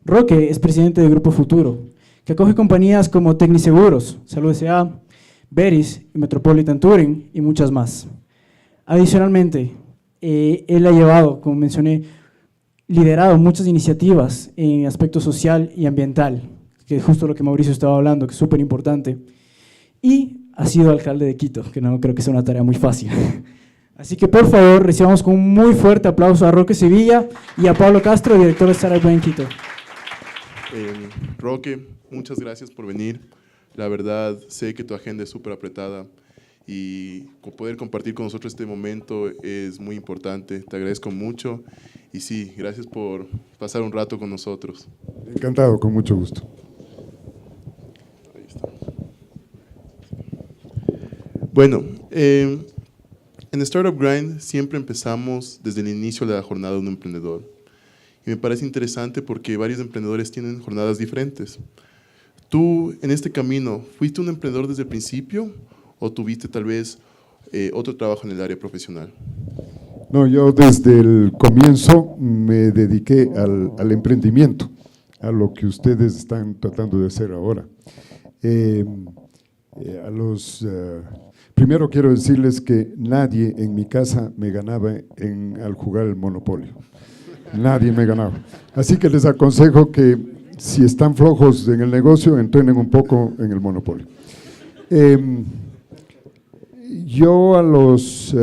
Roque es presidente del Grupo Futuro, que acoge compañías como Tecniseguros, Salud S.A., Veris, Metropolitan Touring y muchas más. Adicionalmente, él ha llevado, como mencioné, liderado muchas iniciativas en aspecto social y ambiental, que es justo lo que Mauricio estaba hablando, que es súper importante, y ha sido alcalde de Quito, que no creo que sea una tarea muy fácil. Así que por favor recibamos con un muy fuerte aplauso a Roque Sevilla y a Pablo Castro, director de Startup en Quito. Roque, muchas gracias por venir. La verdad, sé que tu agenda es súper apretada y poder compartir con nosotros este momento es muy importante. Te agradezco mucho y sí, gracias por pasar un rato con nosotros. Encantado, con mucho gusto. Ahí está. Bueno, en Startup Grind siempre empezamos desde el inicio de la jornada de un emprendedor. Y me parece interesante porque varios emprendedores tienen jornadas diferentes. ¿Tú, en este camino, fuiste un emprendedor desde el principio o tuviste tal vez otro trabajo en el área profesional? No, yo desde el comienzo me dediqué al emprendimiento, a lo que ustedes están tratando de hacer ahora. Primero quiero decirles que nadie en mi casa me ganaba al jugar el Monopolio. Nadie me ganaba. Así que les aconsejo que si están flojos en el negocio, entrenen un poco en el Monopolio. Yo a los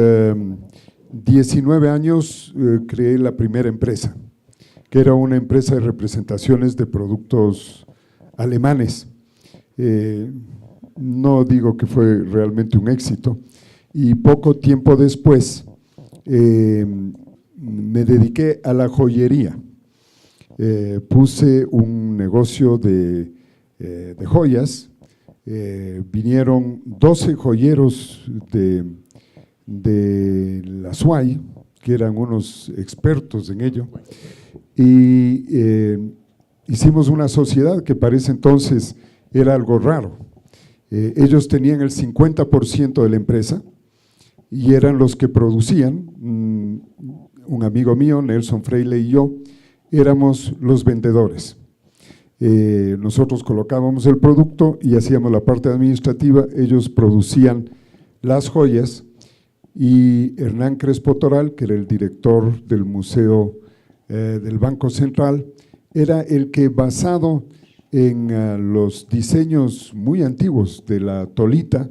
19 años creé la primera empresa, que era una empresa de representaciones de productos alemanes. No digo que fue realmente un éxito, y poco tiempo después me dediqué a la joyería. Puse un negocio de joyas, vinieron 12 joyeros de la SUAY, que eran unos expertos en ello, y hicimos una sociedad que para ese entonces era algo raro. Ellos tenían el 50% de la empresa y eran los que producían. Un amigo mío, Nelson Freile, y yo éramos los vendedores. Nosotros colocábamos el producto y hacíamos la parte administrativa, ellos producían las joyas, y Hernán Crespo Toral, que era el director del Museo del Banco Central, era el que, basado en los diseños muy antiguos de la Tolita,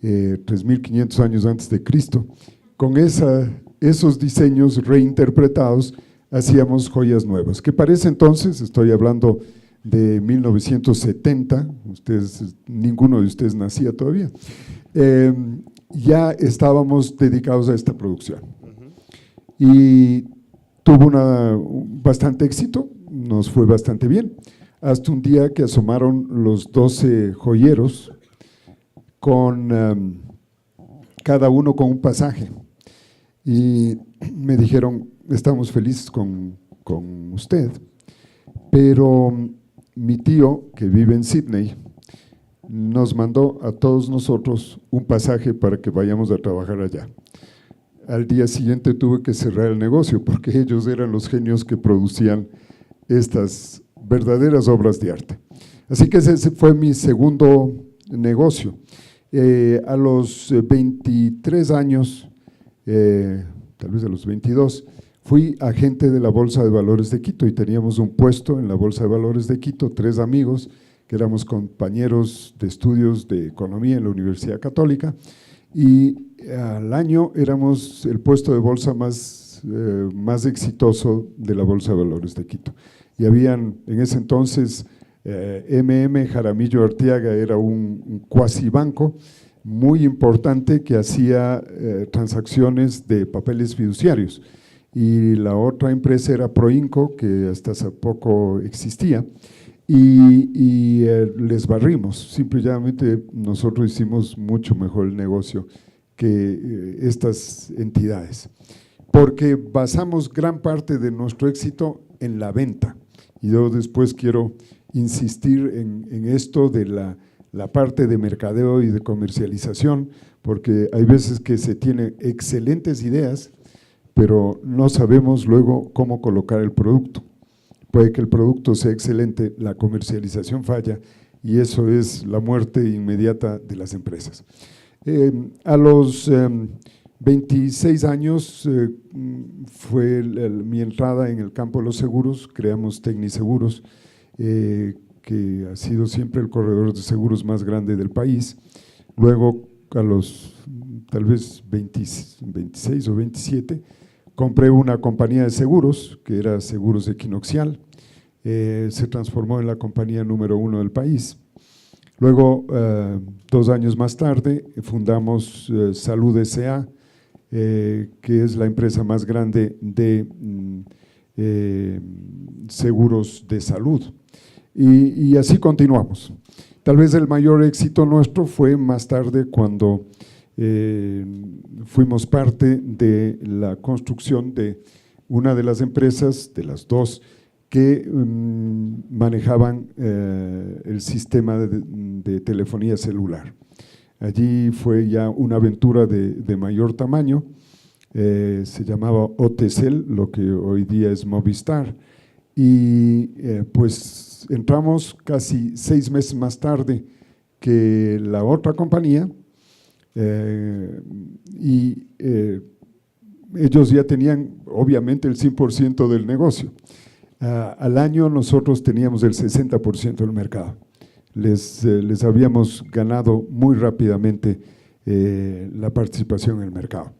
3.500 años antes de Cristo, con esos diseños reinterpretados, hacíamos joyas nuevas, que para ese entonces, estoy hablando de 1970, ninguno de ustedes nacía todavía, ya estábamos dedicados a esta producción. Y tuvo bastante éxito, nos fue bastante bien, hasta un día que asomaron los 12 joyeros, cada uno con un pasaje, y me dijeron: estamos felices con usted, pero mi tío, que vive en Sydney, nos mandó a todos nosotros un pasaje para que vayamos a trabajar allá. Al día siguiente tuve que cerrar el negocio porque ellos eran los genios que producían estas verdaderas obras de arte. Así que ese fue mi segundo negocio. A los 23 años, tal vez a los 22, fui agente de la Bolsa de Valores de Quito y teníamos un puesto en la Bolsa de Valores de Quito, 3 amigos que éramos compañeros de estudios de economía en la Universidad Católica, y al año éramos el puesto de bolsa más exitoso de la Bolsa de Valores de Quito. Y habían en ese entonces Jaramillo Arteaga, era un cuasi banco muy importante que hacía transacciones de papeles fiduciarios, y la otra empresa era Proinco, que hasta hace poco existía, y les barrimos. Simplemente nosotros hicimos mucho mejor el negocio que estas entidades, porque basamos gran parte de nuestro éxito en la venta. Y yo después quiero insistir en esto de la parte de mercadeo y de comercialización, porque hay veces que se tienen excelentes ideas, pero no sabemos luego cómo colocar el producto. puede que el producto sea excelente, la comercialización falla y eso es la muerte inmediata de las empresas. A los 26 años fue mi entrada en el campo de los seguros, creamos Tecniseguros, que ha sido siempre el corredor de seguros más grande del país. Luego, a los tal vez 26 o 27, compré una compañía de seguros, que era Seguros Equinoxial, se transformó en la compañía número 1 del país. Luego, 2 años más tarde, fundamos Salud S.A., que es la empresa más grande de seguros de salud. Y así continuamos. Tal vez el mayor éxito nuestro fue más tarde cuando fuimos parte de la construcción de una de las empresas, de las dos, que manejaban el sistema de telefonía celular. Allí fue ya una aventura de mayor tamaño, se llamaba OTCell, lo que hoy día es Movistar, y pues entramos casi 6 meses más tarde que la otra compañía, y ellos ya tenían obviamente el 100% del negocio. Al año nosotros teníamos el 60% del mercado. Les habíamos ganado muy rápidamente la participación en el mercado.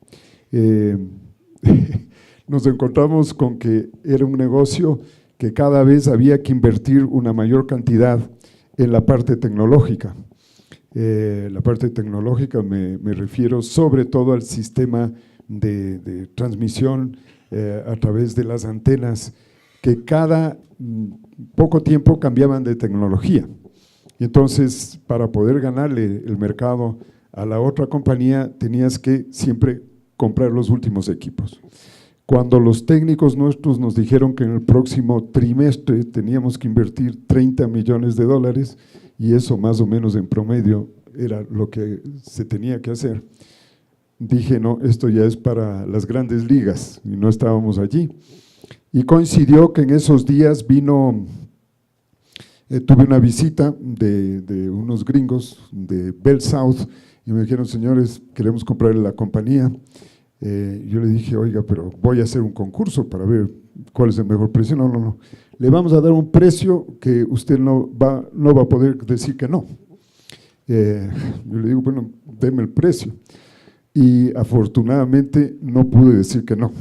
Nos encontramos con que era un negocio que cada vez había que invertir una mayor cantidad en la parte tecnológica. La parte tecnológica me refiero sobre todo al sistema de transmisión a través de las antenas, que cada poco tiempo cambiaban de tecnología. Y entonces, para poder ganarle el mercado a la otra compañía, tenías que siempre comprar los últimos equipos. Cuando los técnicos nuestros nos dijeron que en el próximo trimestre teníamos que invertir $30 millones, y eso más o menos en promedio era lo que se tenía que hacer, dije, no, esto ya es para las grandes ligas, y no estábamos allí. Y coincidió que en esos días vino, tuve una visita de unos gringos de Bell South, y me dijeron, señores, queremos comprarle la compañía. Yo le dije, oiga, pero voy a hacer un concurso para ver cuál es el mejor precio. No, le vamos a dar un precio que usted no va a poder decir que no. Yo le digo, bueno, deme el precio. Y afortunadamente no pude decir que no.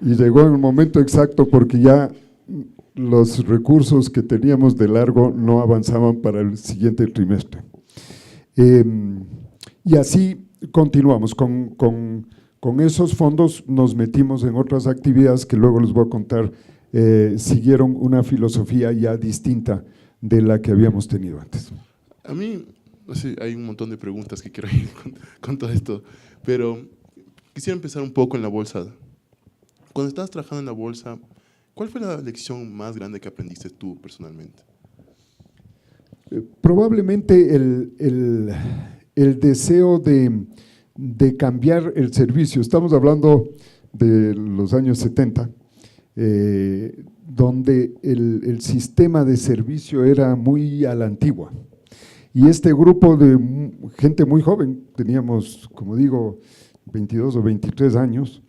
Y llegó en el momento exacto porque ya los recursos que teníamos de largo no avanzaban para el siguiente trimestre. Y así continuamos, con esos fondos nos metimos en otras actividades que luego les voy a contar, siguieron una filosofía ya distinta de la que habíamos tenido antes. A mí, no sé, hay un montón de preguntas que quiero ir con todo esto, pero quisiera empezar un poco en la bolsa. Cuando estabas trabajando en la bolsa, ¿cuál fue la lección más grande que aprendiste tú personalmente? Probablemente el deseo de cambiar el servicio. Estamos hablando de los años 70, donde el sistema de servicio era muy a la antigua. Y este grupo de gente muy joven, teníamos, como digo, 22 o 23 años,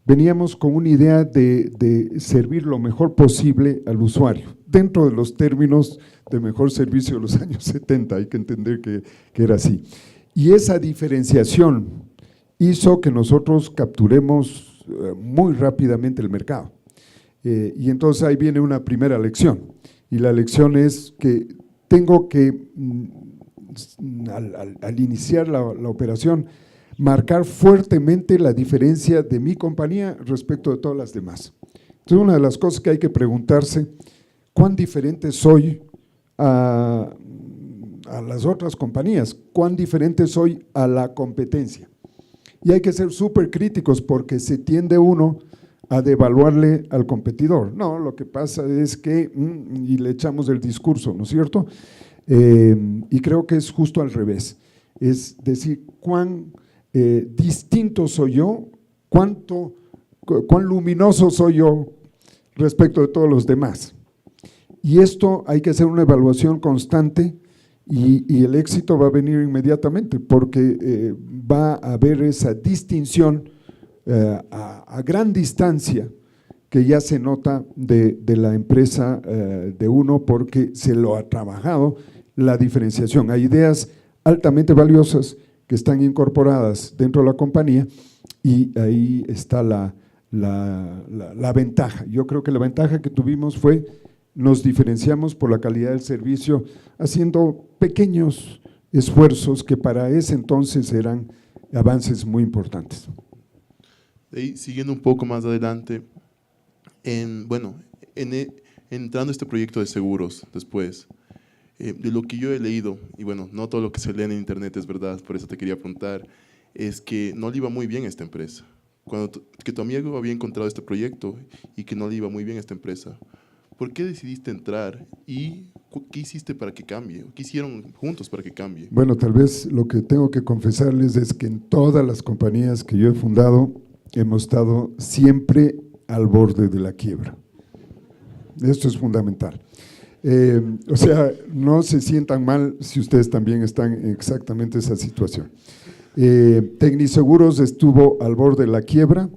veníamos con una idea de servir lo mejor posible al usuario, dentro de los términos de mejor servicio de los años 70, hay que entender que era así. Y esa diferenciación hizo que nosotros capturemos muy rápidamente el mercado. Y entonces ahí viene una primera lección, y la lección es que tengo que, al iniciar la operación, marcar fuertemente la diferencia de mi compañía respecto de todas las demás. Entonces, una de las cosas que hay que preguntarse, ¿cuán diferente soy a las otras compañías? ¿Cuán diferente soy a la competencia? Y hay que ser súper críticos porque se tiende uno a devaluarle al competidor. No, lo que pasa es que, y le echamos el discurso, ¿no es cierto? Y creo que es justo al revés, es decir, cuán distinto soy yo, cuán luminoso soy yo respecto de todos los demás. Y esto hay que hacer una evaluación constante y el éxito va a venir inmediatamente porque va a haber esa distinción a gran distancia que ya se nota de la empresa de uno porque se lo ha trabajado la diferenciación. Hay ideas altamente valiosas que están incorporadas dentro de la compañía y ahí está la ventaja. Yo creo que la ventaja que tuvimos fue nos diferenciamos por la calidad del servicio haciendo pequeños esfuerzos que para ese entonces eran avances muy importantes. De ahí, siguiendo un poco más adelante, entrando a este proyecto de seguros después, de lo que yo he leído, y bueno, no todo lo que se lee en internet es verdad, por eso te quería preguntar, es que no le iba muy bien a esta empresa. Que tu amigo había encontrado este proyecto y que no le iba muy bien a esta empresa. ¿Por qué decidiste entrar y qué hiciste para que cambie? ¿Qué hicieron juntos para que cambie? Bueno, tal vez lo que tengo que confesarles es que en todas las compañías que yo he fundado hemos estado siempre al borde de la quiebra. Esto es fundamental. O sea, no se sientan mal si ustedes también están en exactamente esa situación. Tecniseguros estuvo al borde de la quiebra.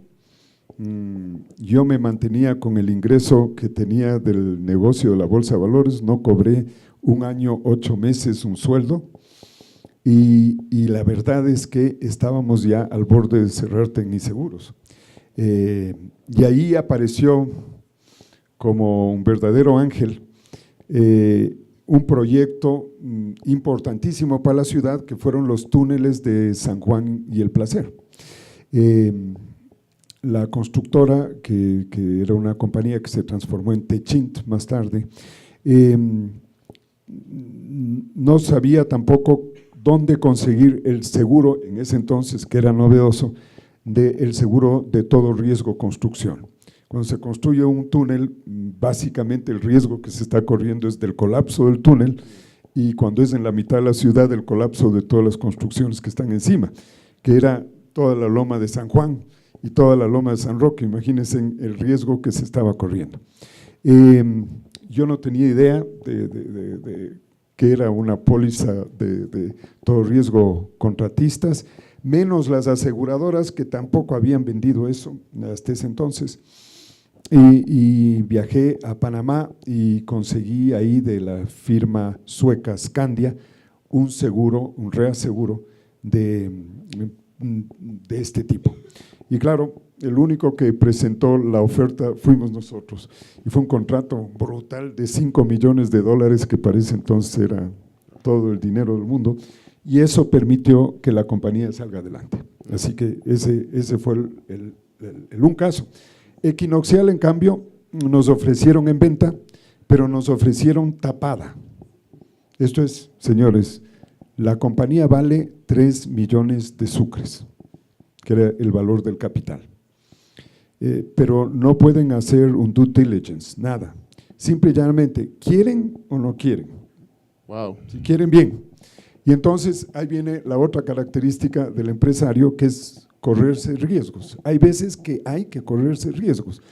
Yo me mantenía con el ingreso que tenía del negocio de la Bolsa de Valores, no cobré 1 año, 8 meses un sueldo y la verdad es que estábamos ya al borde de cerrar Tecniseguros. Y ahí apareció como un verdadero ángel un proyecto importantísimo para la ciudad que fueron los túneles de San Juan y El Placer. La constructora, que era una compañía que se transformó en Techint más tarde, no sabía tampoco dónde conseguir el seguro, en ese entonces que era novedoso, del seguro de todo riesgo construcción. Cuando se construye un túnel, básicamente el riesgo que se está corriendo es del colapso del túnel y cuando es en la mitad de la ciudad, el colapso de todas las construcciones que están encima, que era toda la loma de San Juan y toda la loma de San Roque. Imagínense el riesgo que se estaba corriendo. Yo no tenía idea de que era una póliza de todo riesgo contratistas, menos las aseguradoras que tampoco habían vendido eso hasta ese entonces. Y viajé a Panamá y conseguí ahí de la firma sueca Scandia un seguro, un reaseguro de este tipo. Y claro, el único que presentó la oferta fuimos nosotros. Y fue un contrato brutal de $5 millones, que parece entonces era todo el dinero del mundo. Y eso permitió que la compañía salga adelante. Así que ese fue un caso. Equinoxial, en cambio, nos ofrecieron en venta, pero nos ofrecieron tapada. Esto es, señores, la compañía vale 3 millones de sucres, que era el valor del capital. Pero no pueden hacer un due diligence, nada. Simple y llanamente, ¿quieren o no quieren? Wow. Si quieren, bien. Y entonces ahí viene la otra característica del empresario, que es correrse riesgos. Hay veces que hay que correrse riesgos.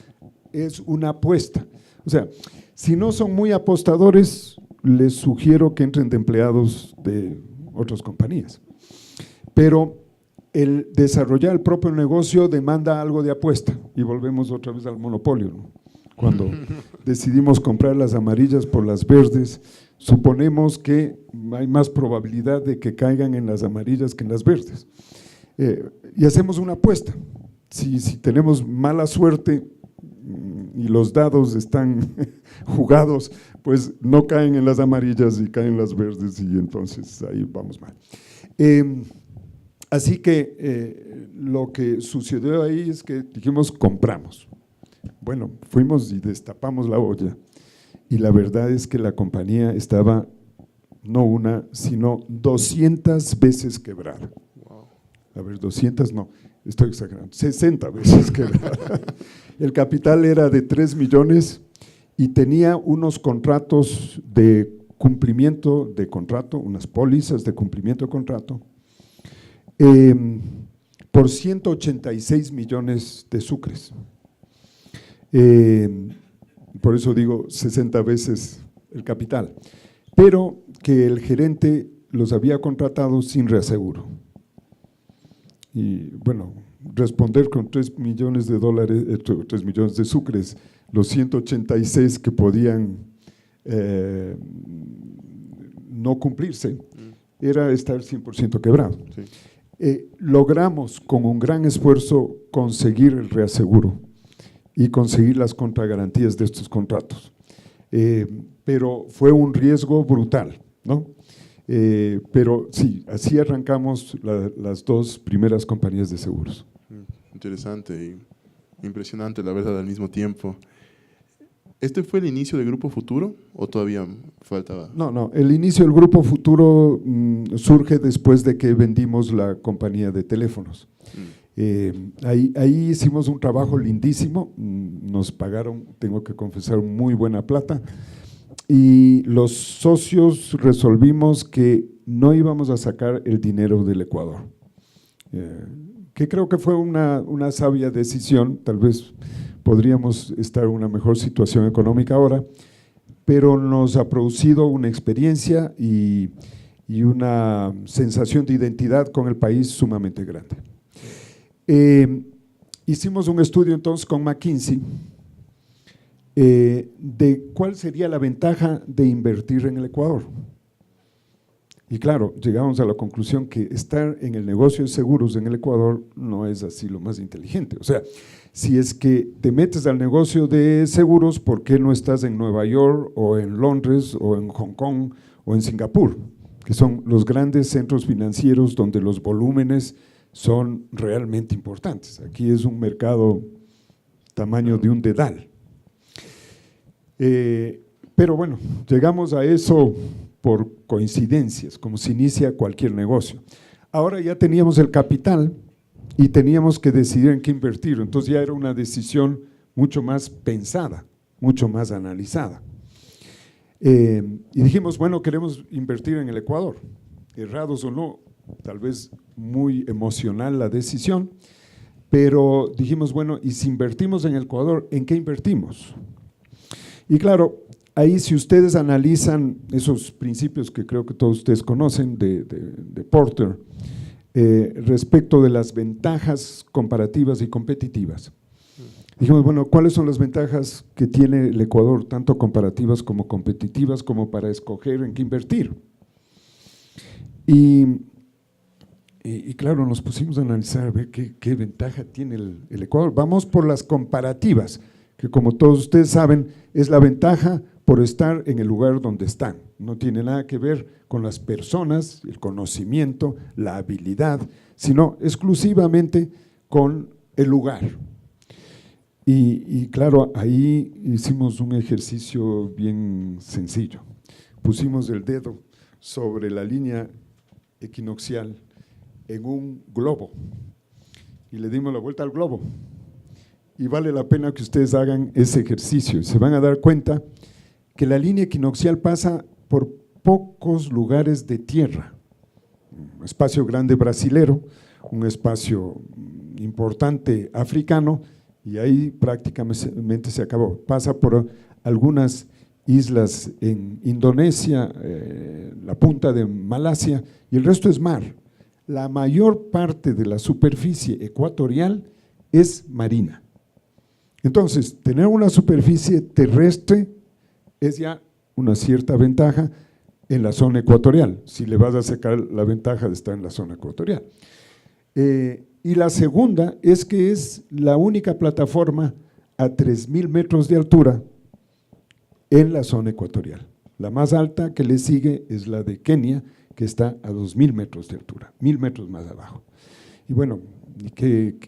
Es una apuesta. O sea, si no son muy apostadores, les sugiero que entren de empleados de otras compañías. Pero el desarrollar el propio negocio demanda algo de apuesta. Y volvemos otra vez al monopolio, ¿no? Cuando decidimos comprar las amarillas por las verdes, suponemos que hay más probabilidad de que caigan en las amarillas que en las verdes. Y hacemos una apuesta. Si tenemos mala suerte y los dados están jugados, pues no caen en las amarillas y caen en las verdes y entonces ahí vamos mal. Así que lo que sucedió ahí es que dijimos compramos. Bueno, fuimos y destapamos la olla y la verdad es que la compañía estaba no una, sino 200 veces quebrada. A ver, 200 no, estoy exagerando, 60 veces quebrada. El capital era de 3 millones y tenía unos contratos de cumplimiento de contrato, unas pólizas de cumplimiento de contrato, por 186 millones de sucres. por eso digo 60 veces el capital, pero que el gerente los había contratado sin reaseguro. Y bueno, responder con 3 millones de dólares, 3 millones de sucres, los 186 que podían no cumplirse, era estar 100% quebrado. Sí. Logramos con un gran esfuerzo conseguir el reaseguro y conseguir las contragarantías de estos contratos. Pero fue un riesgo brutal, ¿no? Pero sí, así arrancamos las 2 primeras compañías de seguros. Interesante y impresionante, la verdad, al mismo tiempo. ¿Este fue el inicio del Grupo Futuro o todavía faltaba? No, el inicio del Grupo Futuro surge después de que vendimos la compañía de teléfonos. Ahí hicimos un trabajo lindísimo, nos pagaron, tengo que confesar, muy buena plata, y los socios resolvimos que no íbamos a sacar el dinero del Ecuador, que creo que fue una sabia decisión. Tal vez podríamos estar en una mejor situación económica ahora, pero nos ha producido una experiencia y una sensación de identidad con el país sumamente grande. Hicimos un estudio entonces con McKinsey de cuál sería la ventaja de invertir en el Ecuador. Y claro, llegamos a la conclusión que estar en el negocio de seguros en el Ecuador no es así lo más inteligente. O sea, si es que te metes al negocio de seguros, ¿por qué no estás en Nueva York o en Londres o en Hong Kong o en Singapur? Que son los grandes centros financieros donde los volúmenes son realmente importantes. Aquí es un mercado tamaño de un dedal. Pero bueno, llegamos a eso por coincidencias, como se inicia cualquier negocio. Ahora ya teníamos el capital y teníamos que decidir en qué invertir, entonces ya era una decisión mucho más pensada, mucho más analizada. Y dijimos, bueno, queremos invertir en el Ecuador, errados o no, tal vez muy emocional la decisión, pero dijimos, bueno, y si invertimos en el Ecuador, ¿en qué invertimos? Y claro, ahí si ustedes analizan esos principios que creo que todos ustedes conocen de Porter, respecto de las ventajas comparativas y competitivas. Dijimos, bueno, ¿cuáles son las ventajas que tiene el Ecuador, tanto comparativas como competitivas, como para escoger en qué invertir? Y claro, nos pusimos a analizar, a ver qué ventaja tiene el Ecuador. Vamos por las comparativas, que como todos ustedes saben, es la ventaja por estar en el lugar donde están. No tiene nada que ver con las personas, el conocimiento, la habilidad, sino exclusivamente con el lugar. Y claro, ahí hicimos un ejercicio bien sencillo. Pusimos el dedo sobre la línea equinoccial en un globo y le dimos la vuelta al globo. Y vale la pena que ustedes hagan ese ejercicio y se van a dar cuenta que la línea equinoccial pasa por pocos lugares de tierra, un espacio grande brasilero, un espacio importante africano, y ahí prácticamente se acabó. Pasa por algunas islas en Indonesia, la punta de Malasia, y el resto es mar. La mayor parte de la superficie ecuatorial es marina. Entonces, tener una superficie terrestre es ya una cierta ventaja en la zona ecuatorial, si le vas a sacar la ventaja de estar en la zona ecuatorial. Y la segunda es que es la única plataforma a 3.000 metros de altura en la zona ecuatorial. La más alta que le sigue es la de Kenia, que está a 2.000 metros de altura, 1.000 metros más abajo. Y bueno,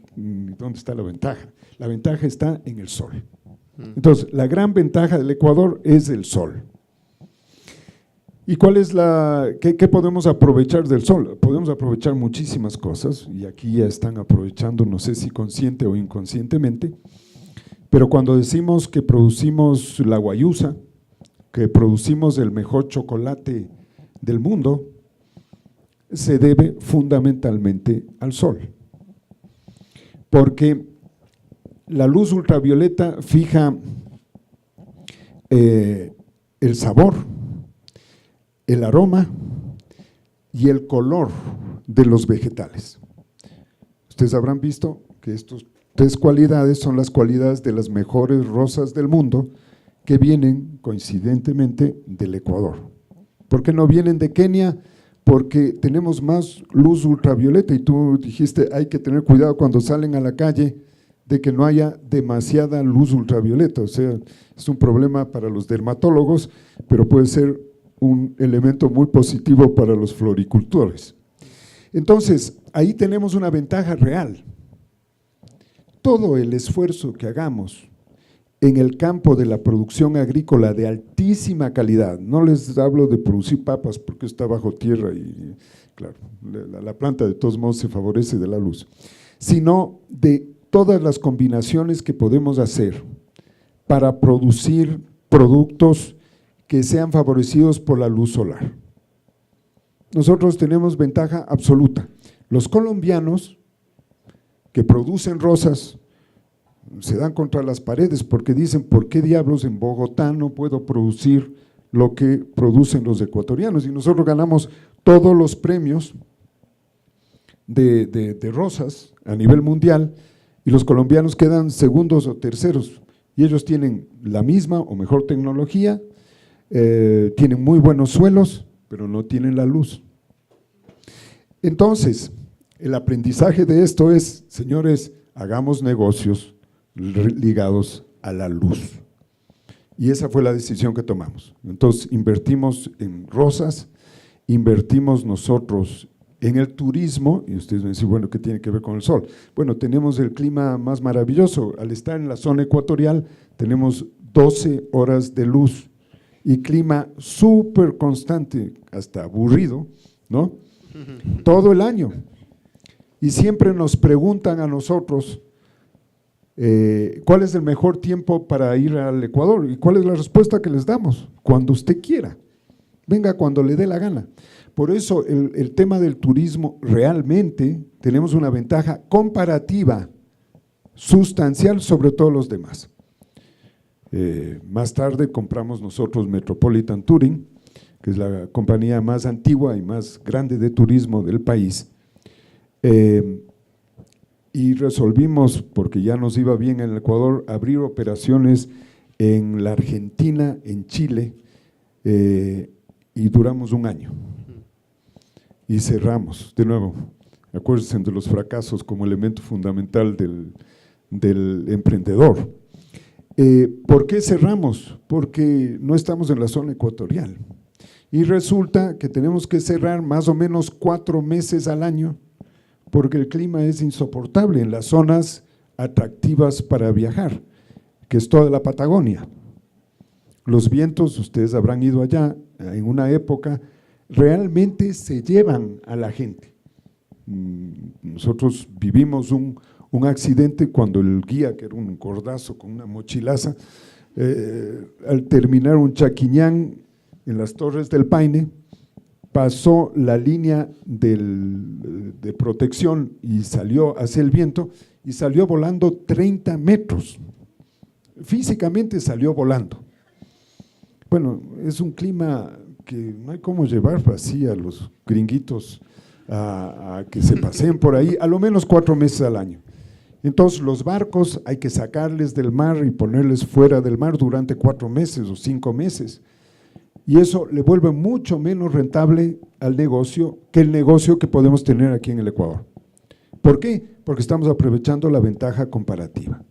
¿dónde está la ventaja? La ventaja está en el sol. Entonces, la gran ventaja del Ecuador es el sol. ¿Y cuál es qué podemos aprovechar del sol? Podemos aprovechar muchísimas cosas, y aquí ya están aprovechando, no sé si consciente o inconscientemente, pero cuando decimos que producimos la guayusa, que producimos el mejor chocolate del mundo, se debe fundamentalmente al sol. Porque la luz ultravioleta fija el sabor, el aroma y el color de los vegetales. Ustedes habrán visto que estas 3 cualidades son las cualidades de las mejores rosas del mundo que vienen coincidentemente del Ecuador. ¿Por qué no vienen de Kenia? Porque tenemos más luz ultravioleta y tú dijiste hay que tener cuidado cuando salen a la calle de que no haya demasiada luz ultravioleta, o sea, es un problema para los dermatólogos, pero puede ser un elemento muy positivo para los floricultores. Entonces, ahí tenemos una ventaja real. Todo el esfuerzo que hagamos en el campo de la producción agrícola de altísima calidad, no les hablo de producir papas porque está bajo tierra y claro, la planta de todos modos se favorece de la luz, sino de todas las combinaciones que podemos hacer para producir productos que sean favorecidos por la luz solar. Nosotros tenemos ventaja absoluta. Los colombianos que producen rosas se dan contra las paredes porque dicen, ¿por qué diablos en Bogotá no puedo producir lo que producen los ecuatorianos? Y nosotros ganamos todos los premios de rosas a nivel mundial y los colombianos quedan segundos o terceros y ellos tienen la misma o mejor tecnología, tienen muy buenos suelos, pero no tienen la luz. Entonces, el aprendizaje de esto es, señores, hagamos negocios ligados a la luz. Y esa fue la decisión que tomamos. Entonces, invertimos en rosas, invertimos nosotros en el turismo, y ustedes me dicen, bueno, ¿qué tiene que ver con el sol? Bueno, tenemos el clima más maravilloso, al estar en la zona ecuatorial tenemos 12 horas de luz y clima súper constante, hasta aburrido, ¿no? Todo el año. Y siempre nos preguntan a nosotros, ¿cuál es el mejor tiempo para ir al Ecuador? ¿Y cuál es la respuesta que les damos? Cuando usted quiera, venga cuando le dé la gana. Por eso el tema del turismo realmente tenemos una ventaja comparativa sustancial sobre todos los demás. Más tarde compramos nosotros Metropolitan Touring, que es la compañía más antigua y más grande de turismo del país, y resolvimos, porque ya nos iba bien en el Ecuador, abrir operaciones en la Argentina, en Chile, y duramos un año. Y cerramos, de nuevo, acuérdense de los fracasos como elemento fundamental del emprendedor. ¿Por qué cerramos? Porque no estamos en la zona ecuatorial. Y resulta que tenemos que cerrar más o menos 4 meses al año, porque el clima es insoportable en las zonas atractivas para viajar, que es toda la Patagonia. Los vientos, ustedes habrán ido allá, en una época, realmente se llevan a la gente. Nosotros vivimos un accidente cuando el guía, que era un gordazo con una mochilaza, al terminar un chaquiñán en las Torres del Paine, pasó la línea de protección y salió hacia el viento y salió volando 30 metros. Físicamente salió volando. Bueno, es un clima que no hay cómo llevar así a los gringuitos a que se paseen por ahí, a lo menos 4 meses al año. Entonces los barcos hay que sacarles del mar y ponerles fuera del mar durante 4 meses o 5 meses. Y eso le vuelve mucho menos rentable al negocio que el negocio que podemos tener aquí en el Ecuador. ¿Por qué? Porque estamos aprovechando la ventaja comparativa.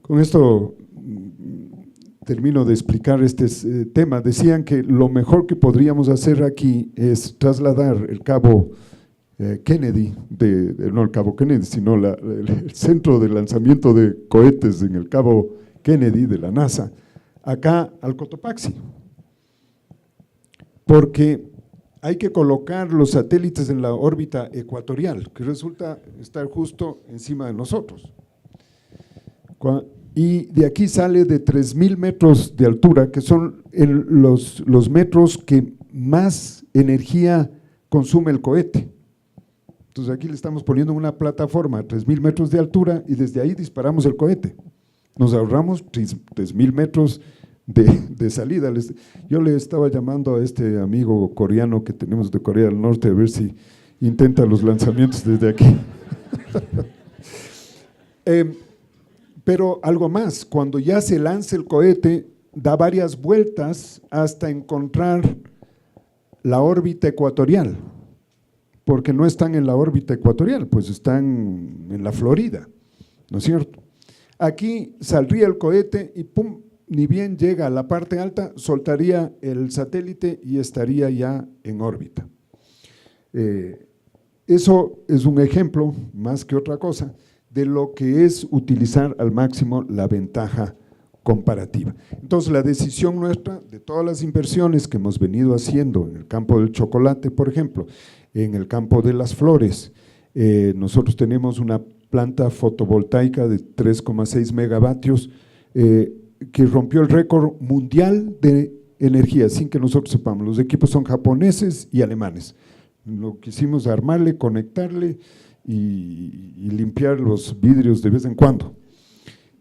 Con esto termino de explicar este tema. Decían que lo mejor que podríamos hacer aquí es trasladar el cabo Kennedy, no el cabo Kennedy, sino el centro de lanzamiento de cohetes en el cabo Kennedy de la NASA, acá al Cotopaxi, porque hay que colocar los satélites en la órbita ecuatorial, que resulta estar justo encima de nosotros. Y de aquí sale de 3.000 metros de altura, que son los metros que más energía consume el cohete. Entonces aquí le estamos poniendo una plataforma a 3.000 metros de altura y desde ahí disparamos el cohete. Nos ahorramos 3.000 metros de salida. Yo le estaba llamando a este amigo coreano que tenemos de Corea del Norte a ver si intenta los lanzamientos desde aquí. Pero algo más, cuando ya se lanza el cohete, da varias vueltas hasta encontrar la órbita ecuatorial, porque no están en la órbita ecuatorial, pues están en la Florida, ¿no es cierto? Aquí saldría el cohete y pum, ni bien llega a la parte alta, soltaría el satélite y estaría ya en órbita. Eso es un ejemplo, más que otra cosa, de lo que es utilizar al máximo la ventaja comparativa. Entonces, la decisión nuestra de todas las inversiones que hemos venido haciendo en el campo del chocolate, por ejemplo, en el campo de las flores, nosotros tenemos una planta fotovoltaica de 3,6 megavatios que rompió el récord mundial de energía, sin que nosotros sepamos. Los equipos son japoneses y alemanes. Lo quisimos armarle, conectarle y limpiar los vidrios de vez en cuando.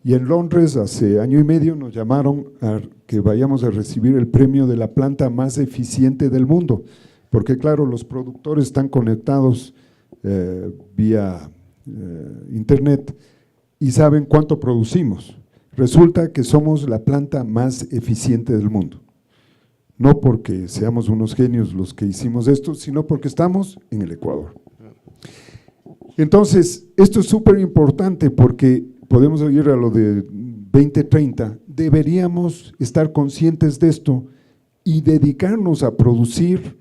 Y en Londres, hace año y medio, nos llamaron a que vayamos a recibir el premio de la planta más eficiente del mundo, porque claro, los productores están conectados vía internet y saben cuánto producimos. Resulta que somos la planta más eficiente del mundo. No porque seamos unos genios los que hicimos esto, sino porque estamos en el Ecuador. Entonces, esto es súper importante porque podemos ir a lo de 2030, deberíamos estar conscientes de esto y dedicarnos a producir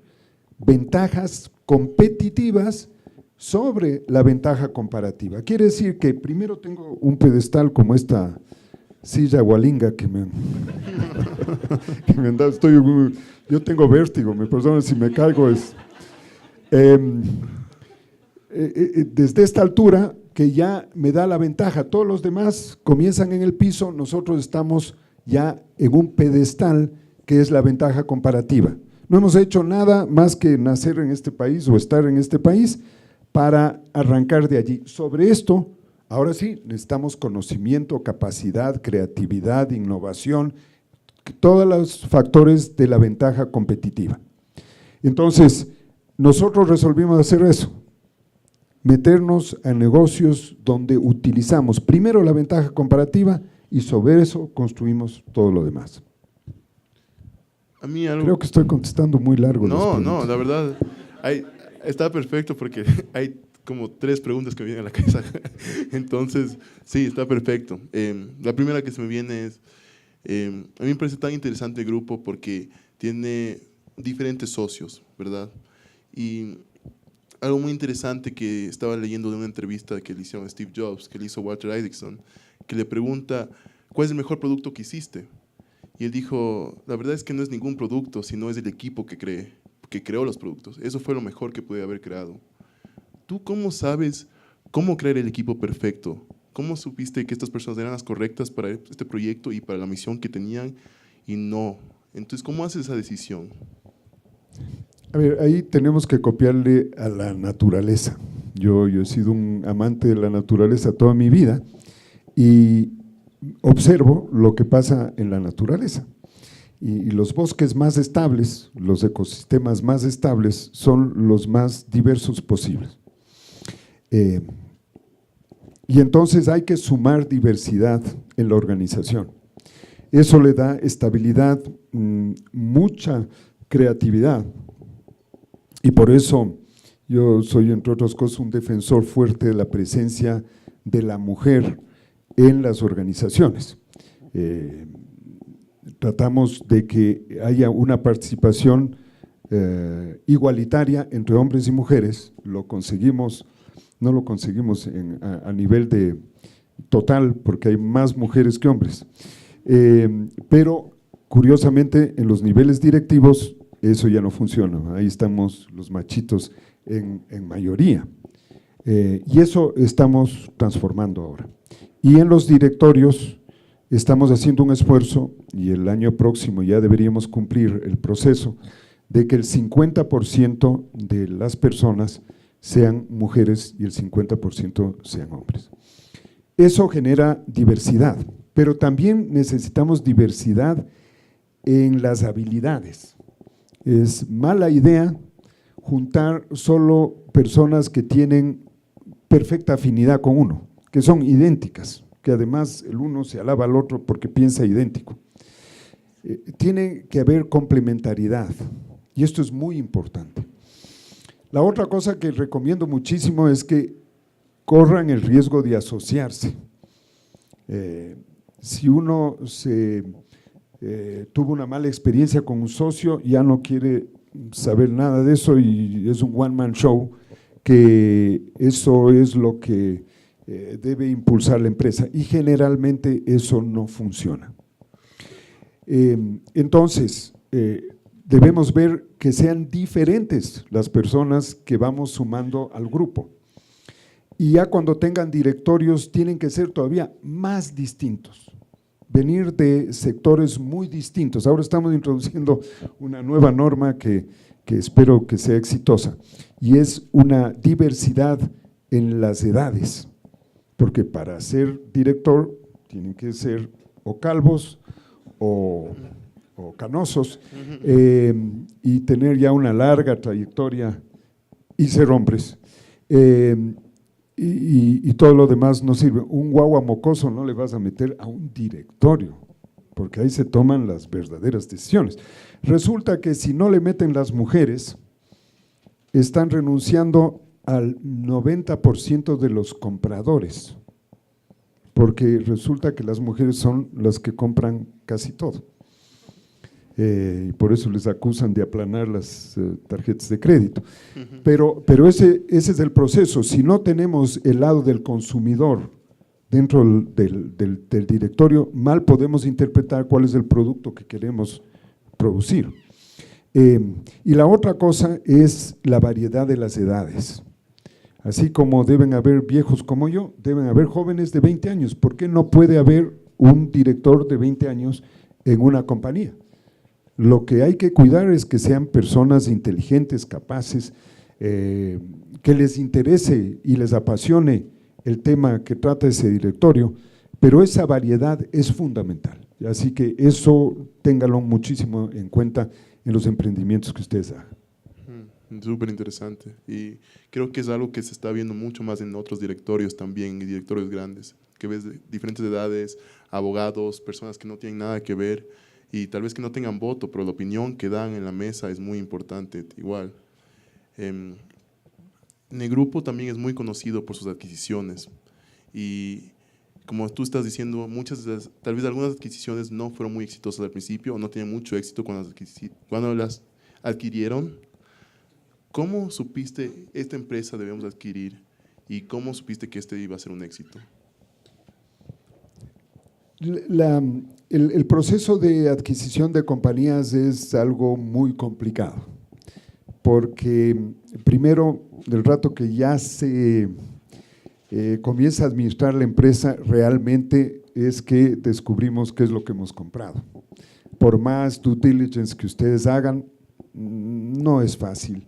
ventajas competitivas sobre la ventaja comparativa. Quiere decir que primero tengo un pedestal como esta silla gualinga que me han dado, yo tengo vértigo, me perdonan si me caigo. Desde esta altura que ya me da la ventaja, todos los demás comienzan en el piso, nosotros estamos ya en un pedestal que es la ventaja comparativa. No hemos hecho nada más que nacer en este país o estar en este país para arrancar de allí. Sobre esto, ahora sí, necesitamos conocimiento, capacidad, creatividad, innovación, todos los factores de la ventaja competitiva. Entonces, nosotros resolvimos hacer eso, meternos a negocios donde utilizamos primero la ventaja comparativa y sobre eso construimos todo lo demás. A mí algo… Creo que estoy contestando muy largo. No, la verdad, está perfecto porque hay como 3 preguntas que me vienen a la cabeza. Entonces, sí, está perfecto. La primera que se me viene es, a mí me parece tan interesante el grupo porque tiene diferentes socios, ¿verdad? Y algo muy interesante que estaba leyendo de una entrevista que le hicieron a Steve Jobs, que le hizo Walter Isaacson, que le pregunta, ¿cuál es el mejor producto que hiciste? Y él dijo, la verdad es que no es ningún producto, sino es el equipo que creó los productos. Eso fue lo mejor que pude haber creado. ¿Tú cómo sabes cómo crear el equipo perfecto? ¿Cómo supiste que estas personas eran las correctas para este proyecto y para la misión que tenían y no? Entonces, ¿cómo haces esa decisión? A ver, ahí tenemos que copiarle a la naturaleza. Yo he sido un amante de la naturaleza toda mi vida y observo lo que pasa en la naturaleza. Y los bosques más estables, los ecosistemas más estables son los más diversos posibles. Y entonces hay que sumar diversidad en la organización. Eso le da estabilidad, mucha creatividad. Y por eso yo soy, entre otras cosas, un defensor fuerte de la presencia de la mujer en las organizaciones. Tratamos de que haya una participación igualitaria entre hombres y mujeres. Lo conseguimos, no lo conseguimos a nivel de total, porque hay más mujeres que hombres. Pero curiosamente en los niveles directivos eso ya no funciona, ahí estamos los machitos en mayoría. Y eso estamos transformando ahora. Y en los directorios estamos haciendo un esfuerzo, y el año próximo ya deberíamos cumplir el proceso, de que el 50% de las personas sean mujeres y el 50% sean hombres. Eso genera diversidad, pero también necesitamos diversidad en las habilidades. Es mala idea juntar solo personas que tienen perfecta afinidad con uno, que son idénticas, que además el uno se alaba al otro porque piensa idéntico. Tiene que haber complementariedad y esto es muy importante. La otra cosa que recomiendo muchísimo es que corran el riesgo de asociarse. Si uno tuvo una mala experiencia con un socio, ya no quiere saber nada de eso y es un one-man show, que eso es lo que debe impulsar la empresa y generalmente eso no funciona. Entonces, debemos ver que sean diferentes las personas que vamos sumando al grupo. Y ya cuando tengan directorios tienen que ser todavía más distintos, venir de sectores muy distintos. Ahora estamos introduciendo una nueva norma que espero que sea exitosa y es una diversidad en las edades, porque para ser director tienen que ser o calvos o canosos y tener ya una larga trayectoria y ser hombres. Y todo lo demás no sirve. Un guagua mocoso no le vas a meter a un directorio, porque ahí se toman las verdaderas decisiones. Resulta que si no le meten las mujeres, están renunciando al 90% de los compradores, porque resulta que las mujeres son las que compran casi todo. Y por eso les acusan de aplanar las tarjetas de crédito. Pero ese es el proceso. Si no tenemos el lado del consumidor dentro del directorio, mal podemos interpretar cuál es el producto que queremos producir. Y la otra cosa es la variedad de las edades. Así como deben haber viejos como yo, deben haber jóvenes de 20 años. ¿Por qué no puede haber un director de 20 años en una compañía? Lo que hay que cuidar es que sean personas inteligentes, capaces, que les interese y les apasione el tema que trata ese directorio, pero esa variedad es fundamental. Así que eso ténganlo muchísimo en cuenta en los emprendimientos que ustedes hagan. Súper interesante y creo que es algo que se está viendo mucho más en otros directorios también, y directorios grandes, que ves de diferentes edades, abogados, personas que no tienen nada que ver y tal vez que no tengan voto, pero la opinión que dan en la mesa es muy importante igual. Negrupo también es muy conocido por sus adquisiciones y como tú estás diciendo, tal vez algunas adquisiciones no fueron muy exitosas al principio o no tenían mucho éxito cuando las adquirieron. ¿Cómo supiste esta empresa debemos adquirir y cómo supiste que este iba a ser un éxito? El proceso de adquisición de compañías es algo muy complicado, porque primero, del rato que ya se comienza a administrar la empresa, realmente es que descubrimos qué es lo que hemos comprado. Por más due diligence que ustedes hagan, no es fácil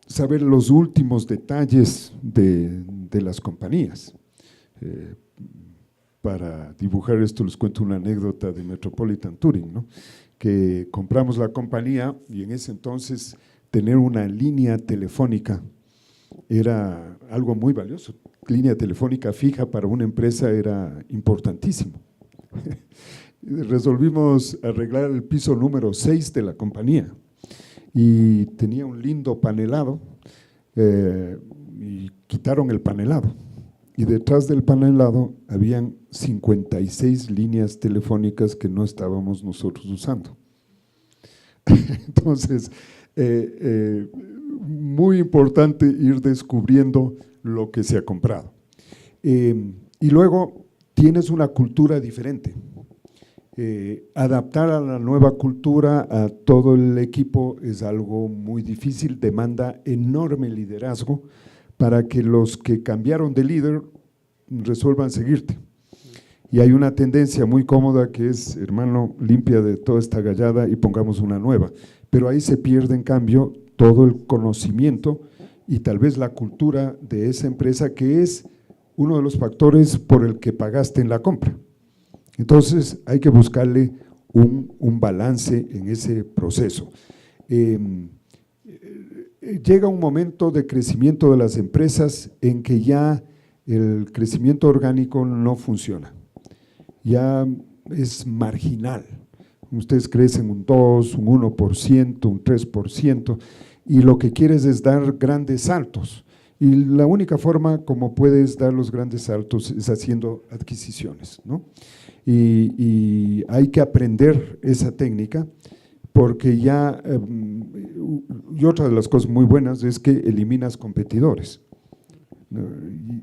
saber los últimos detalles de las compañías. Para dibujar esto les cuento una anécdota de Metropolitan Touring, ¿no? Que compramos la compañía y en ese entonces tener una línea telefónica era algo muy valioso. Línea telefónica fija para una empresa era importantísimo. Resolvimos arreglar el piso número 6 de la compañía y tenía un lindo panelado y quitaron el panelado. Y detrás del panelado habían 56 líneas telefónicas que no estábamos nosotros usando. Entonces, muy importante ir descubriendo lo que se ha comprado. Y luego tienes una cultura diferente. Adaptar a la nueva cultura a todo el equipo es algo muy difícil, demanda enorme liderazgo para que los que cambiaron de líder resuelvan seguirte. Y hay una tendencia muy cómoda que es, hermano, limpia de toda esta gallada y pongamos una nueva. Pero ahí se pierde en cambio todo el conocimiento y tal vez la cultura de esa empresa, que es uno de los factores por el que pagaste en la compra. Entonces hay que buscarle un balance en ese proceso. Llega un momento de crecimiento de las empresas en que ya el crecimiento orgánico no funciona, ya es marginal. Ustedes crecen un 2, un 1%, un 3%, y lo que quieres es dar grandes saltos. Y la única forma como puedes dar los grandes saltos es haciendo adquisiciones, ¿no? Y hay que aprender esa técnica, porque ya, y otra de las cosas muy buenas es que eliminas competidores.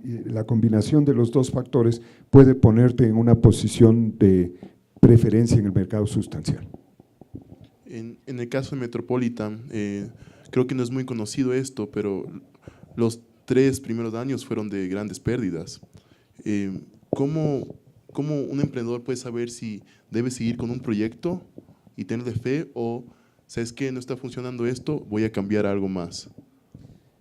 Y la combinación de los dos factores puede ponerte en una posición de preferencia en el mercado sustancial. En el caso de Metropolitan, creo que no es muy conocido esto, pero los 3 primeros años fueron de grandes pérdidas. ¿Cómo un emprendedor puede saber si debe seguir con un proyecto y tenerle fe, o sabes que no está funcionando esto, voy a cambiar a algo más?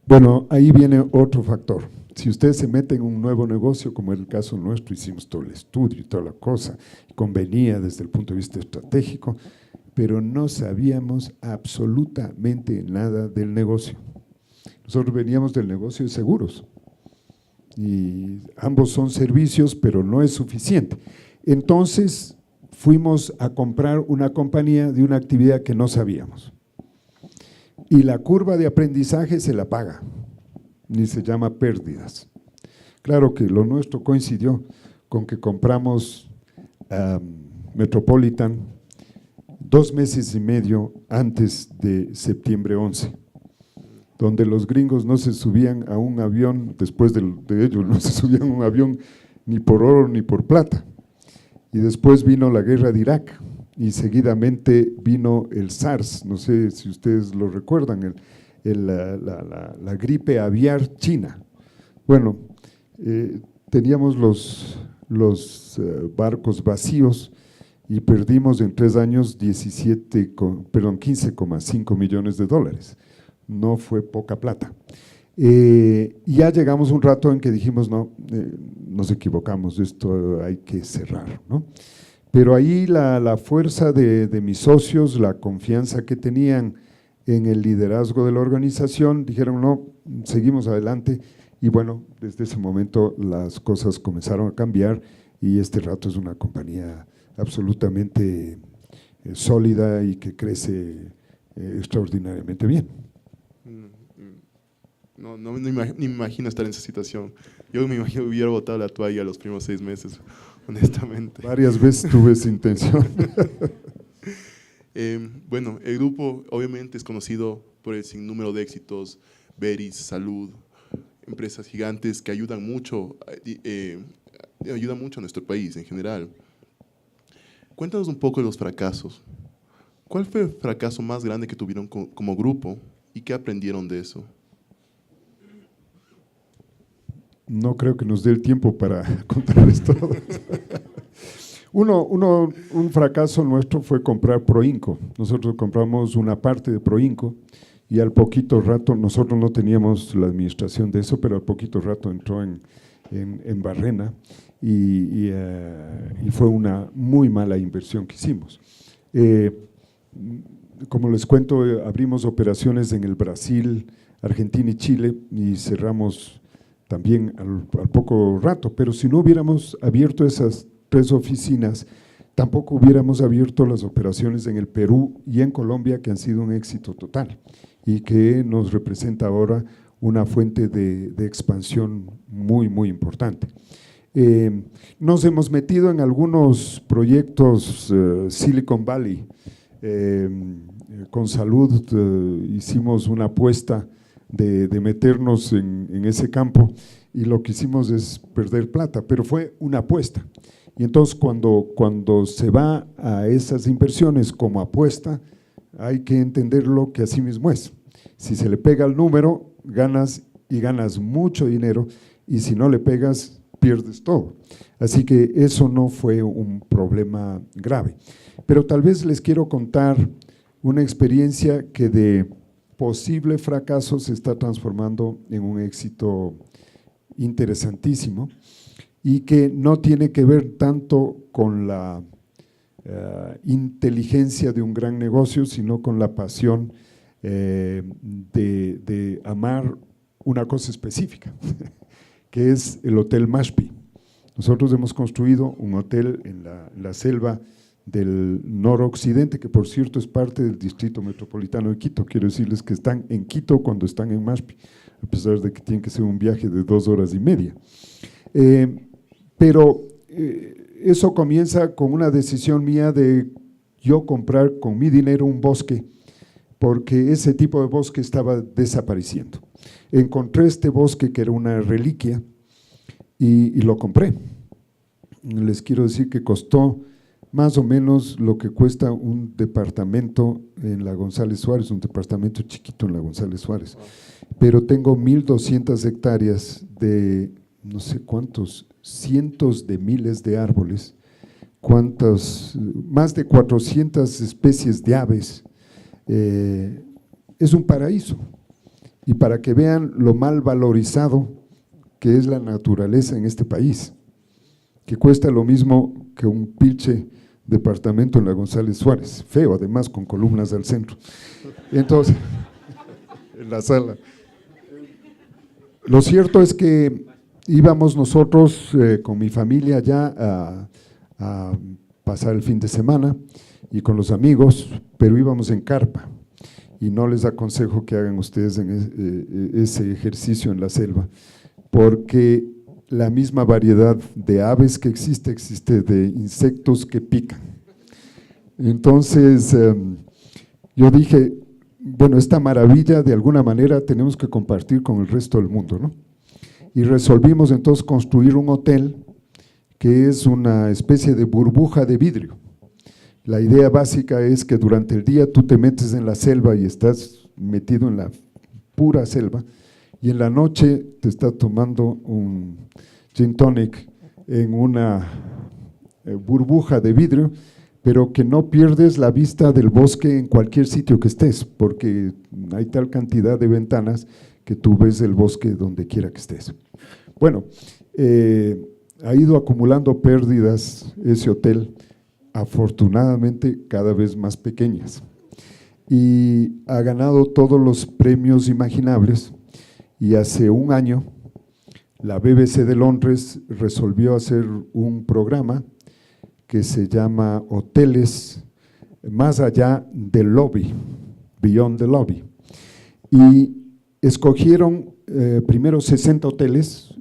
Bueno, ahí viene otro factor. Si usted se mete en un nuevo negocio, como es el caso nuestro, hicimos todo el estudio y toda la cosa, convenía desde el punto de vista estratégico, pero no sabíamos absolutamente nada del negocio. Nosotros veníamos del negocio de seguros, y ambos son servicios, pero no es suficiente. Entonces fuimos a comprar una compañía de una actividad que no sabíamos, y la curva de aprendizaje se la paga, ni se llama pérdidas. Claro que lo nuestro coincidió con que compramos Metropolitan 2 meses y medio antes de septiembre 11, donde los gringos no se subían a un avión, después de ellos no se subían a un avión ni por oro ni por plata. Y después vino la guerra de Irak, y seguidamente vino el SARS, no sé si ustedes lo recuerdan, la gripe aviar china. Bueno, teníamos los barcos vacíos y perdimos en 3 años 15,5 millones de dólares. No fue poca plata. Y ya llegamos un rato en que dijimos, no, nos equivocamos, esto hay que cerrar, ¿no? Pero ahí la fuerza de mis socios, la confianza que tenían en el liderazgo de la organización, dijeron, no, seguimos adelante, y bueno, desde ese momento las cosas comenzaron a cambiar, y este rato es una compañía absolutamente sólida y que crece extraordinariamente bien. No ni me imagino estar en esa situación. Yo me imagino que hubiera botado la toalla los primeros 6 meses, honestamente. Varias veces tuve esa intención. Bueno, el grupo obviamente es conocido por el sinnúmero de éxitos, Veris, Salud, empresas gigantes que ayudan mucho a nuestro país en general. Cuéntanos un poco de los fracasos. ¿Cuál fue el fracaso más grande que tuvieron como grupo y qué aprendieron de eso? No creo que nos dé el tiempo para contarles todo. Un fracaso nuestro fue comprar Proinco. Nosotros compramos una parte de Proinco, y al poquito rato, nosotros no teníamos la administración de eso, pero al poquito rato entró en Barrena, y fue una muy mala inversión que hicimos. Como les cuento, abrimos operaciones en el Brasil, Argentina y Chile, y cerramos también al poco rato, pero si no hubiéramos abierto esas 3 oficinas, tampoco hubiéramos abierto las operaciones en el Perú y en Colombia, que han sido un éxito total y que nos representa ahora una fuente de expansión muy, muy importante. Nos hemos metido en algunos proyectos Silicon Valley, con Salud hicimos una apuesta de meternos en ese campo, y lo que hicimos es perder plata, pero fue una apuesta. Y entonces cuando se va a esas inversiones como apuesta, hay que entenderlo que así mismo es. Si se le pega el número, ganas, y ganas mucho dinero, y si no le pegas, pierdes todo. Así que eso no fue un problema grave. Pero tal vez les quiero contar una experiencia que de posible fracaso se está transformando en un éxito interesantísimo, y que no tiene que ver tanto con la inteligencia de un gran negocio, sino con la pasión de amar una cosa específica, que es el Hotel Mashpee. Nosotros hemos construido un hotel en la selva del noroccidente, que por cierto es parte del Distrito Metropolitano de Quito. Quiero decirles que están en Quito cuando están en Mashpee, a pesar de que tiene que ser un viaje de 2 horas y media. Pero eso comienza con una decisión mía de yo comprar con mi dinero un bosque, porque ese tipo de bosque estaba desapareciendo. Encontré este bosque que era una reliquia y lo compré. Les quiero decir que costó más o menos lo que cuesta un departamento en la González Suárez, un departamento chiquito en la González Suárez, pero tengo 1,200 hectáreas de no sé cuántos, cientos de miles de árboles, más de 400 especies de aves. Es un paraíso. Y para que vean lo mal valorizado que es la naturaleza en este país, que cuesta lo mismo que un pilche departamento en la González Suárez, feo además, con columnas al centro. Entonces, en la sala. Lo cierto es que íbamos nosotros con mi familia ya a pasar el fin de semana y con los amigos, pero íbamos en carpa y no les aconsejo que hagan ustedes ese ejercicio en la selva, porque la misma variedad de aves que existe de insectos que pican. Entonces, yo dije, bueno, esta maravilla de alguna manera tenemos que compartir con el resto del mundo, ¿no? Y resolvimos entonces construir un hotel que es una especie de burbuja de vidrio. La idea básica es que durante el día tú te metes en la selva y estás metido en la pura selva, y en la noche te estás tomando un gin tonic en una burbuja de vidrio, pero que no pierdes la vista del bosque en cualquier sitio que estés, porque hay tal cantidad de ventanas que tú ves el bosque donde quiera que estés. Bueno, ha ido acumulando pérdidas ese hotel, afortunadamente cada vez más pequeñas, y ha ganado todos los premios imaginables, y hace un año la BBC de Londres resolvió hacer un programa que se llama Hoteles Más Allá del Lobby, Beyond the Lobby, y escogieron primero 60 hoteles,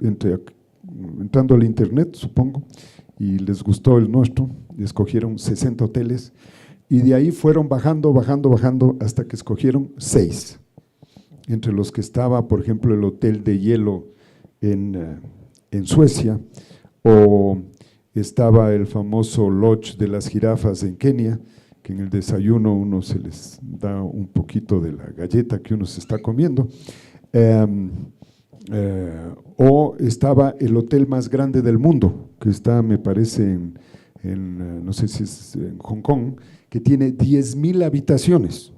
entrando al internet supongo, y les gustó el nuestro, escogieron 60 hoteles, y de ahí fueron bajando hasta que escogieron 6, entre los que estaba, por ejemplo, el Hotel de Hielo en Suecia, o estaba el famoso Lodge de las Jirafas en Kenia, que en el desayuno uno se les da un poquito de la galleta que uno se está comiendo, o estaba el hotel más grande del mundo, que está, me parece, no sé si es en Hong Kong, que tiene 10,000 habitaciones.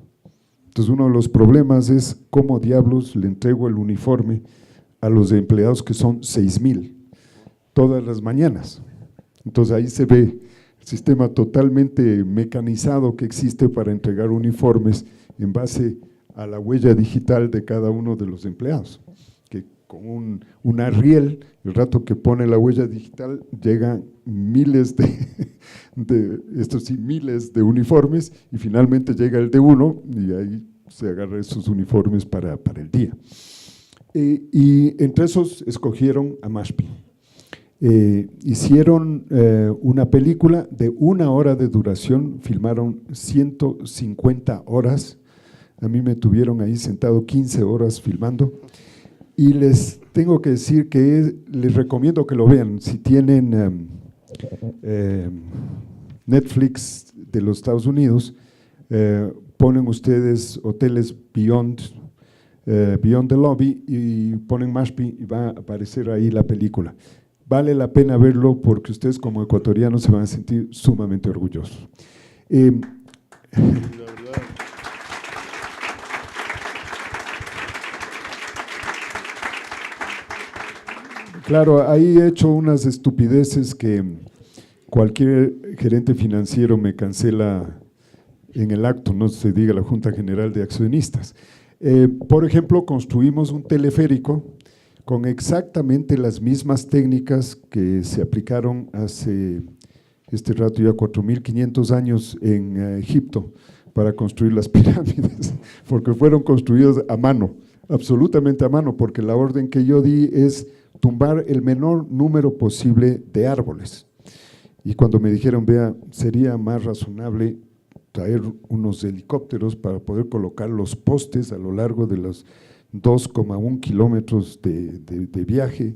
Entonces uno de los problemas es cómo diablos le entrego el uniforme a los empleados, que son 6,000 todas las mañanas. Entonces ahí se ve el sistema totalmente mecanizado que existe para entregar uniformes en base a la huella digital de cada uno de los empleados, que con una riel, el rato que pone la huella digital, llegan miles miles de uniformes, y finalmente llega el de uno, y ahí se agarra esos uniformes para el día. Y entre esos escogieron a Mashpee. Hicieron una película de 1 hora de duración, filmaron 150 horas, a mí me tuvieron ahí sentado 15 horas filmando, y les tengo que decir que les recomiendo que lo vean. Si tienen Netflix de los Estados Unidos, ponen ustedes Hoteles Beyond the Lobby y ponen Mashpee y va a aparecer ahí la película. Vale la pena verlo porque ustedes como ecuatorianos se van a sentir sumamente orgullosos. Claro, ahí he hecho unas estupideces que cualquier gerente financiero me cancela en el acto, no se diga la Junta General de Accionistas. Por ejemplo, construimos un teleférico con exactamente las mismas técnicas que se aplicaron hace este rato ya 4.500 años en Egipto para construir las pirámides, porque fueron construidas a mano, absolutamente a mano, porque la orden que yo di es tumbar el menor número posible de árboles. Y cuando me dijeron, vea, sería más razonable traer unos helicópteros para poder colocar los postes a lo largo de los 2,1 kilómetros de viaje.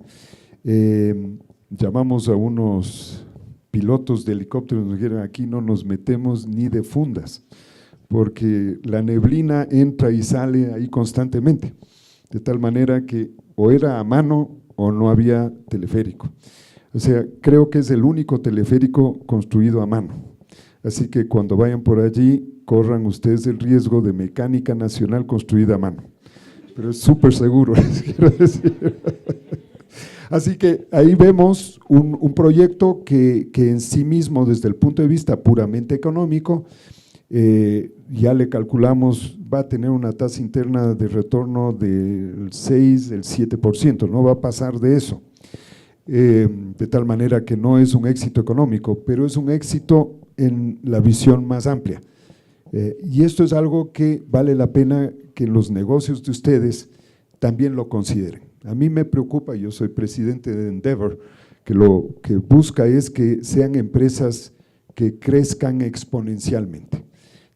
Llamamos a unos pilotos de helicópteros, nos dijeron, aquí no nos metemos ni de fundas, porque la neblina entra y sale ahí constantemente, de tal manera que o era a mano o no había teleférico. O sea, creo que es el único teleférico construido a mano. Así que cuando vayan por allí, corran ustedes el riesgo de mecánica nacional construida a mano. Pero es súper seguro, les quiero decir. Así que ahí vemos un proyecto que en sí mismo, desde el punto de vista puramente económico, ya le calculamos, va a tener una tasa interna de retorno del 6, del 7%, no va a pasar de eso. De tal manera que no es un éxito económico, pero es un éxito en la visión más amplia. Y esto es algo que vale la pena que los negocios de ustedes también lo consideren. A mí me preocupa, yo soy presidente de Endeavor, que lo que busca es que sean empresas que crezcan exponencialmente.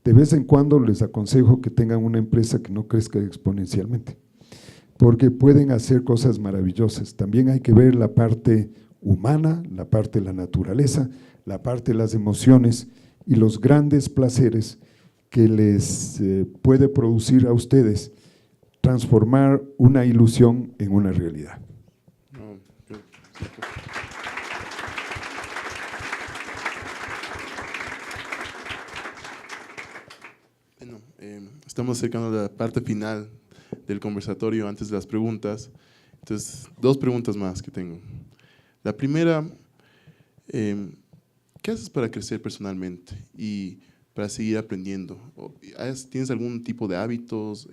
De vez en cuando les aconsejo que tengan una empresa que no crezca exponencialmente, porque pueden hacer cosas maravillosas. También hay que ver la parte humana, la parte de la naturaleza, la parte de las emociones y los grandes placeres que les puede producir a ustedes transformar una ilusión en una realidad. Bueno, estamos acercando a la parte final del conversatorio antes de las preguntas. Entonces, 2 preguntas más que tengo. La primera, ¿qué haces para crecer personalmente y para seguir aprendiendo? ¿Tienes algún tipo de hábitos,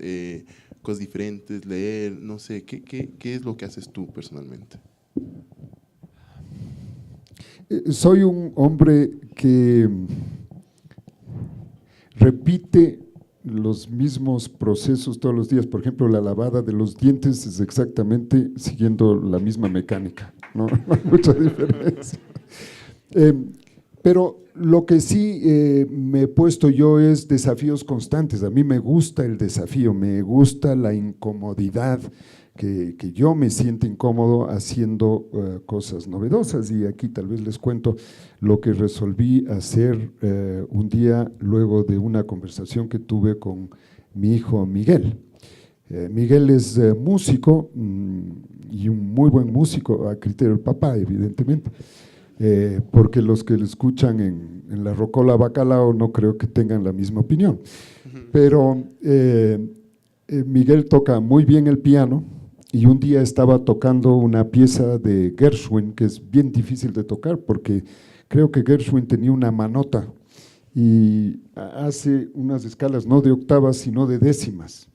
cosas diferentes, leer, no sé, qué es lo que haces tú personalmente? Soy un hombre que repite los mismos procesos todos los días. Por ejemplo, la lavada de los dientes es exactamente siguiendo la misma mecánica, no hay mucha diferencia. Pero lo que sí me he puesto yo es desafíos constantes. A mí me gusta el desafío, me gusta la incomodidad, que yo me siento incómodo haciendo cosas novedosas. Y aquí tal vez les cuento lo que resolví hacer un día luego de una conversación que tuve con mi hijo Miguel. Miguel es músico y un muy buen músico, a criterio del papá, evidentemente. Porque los que le escuchan en la Rocola Bacalao no creo que tengan la misma opinión. Pero Miguel toca muy bien el piano y un día estaba tocando una pieza de Gershwin que es bien difícil de tocar porque creo que Gershwin tenía una manota y hace unas escalas no de octavas sino de décimas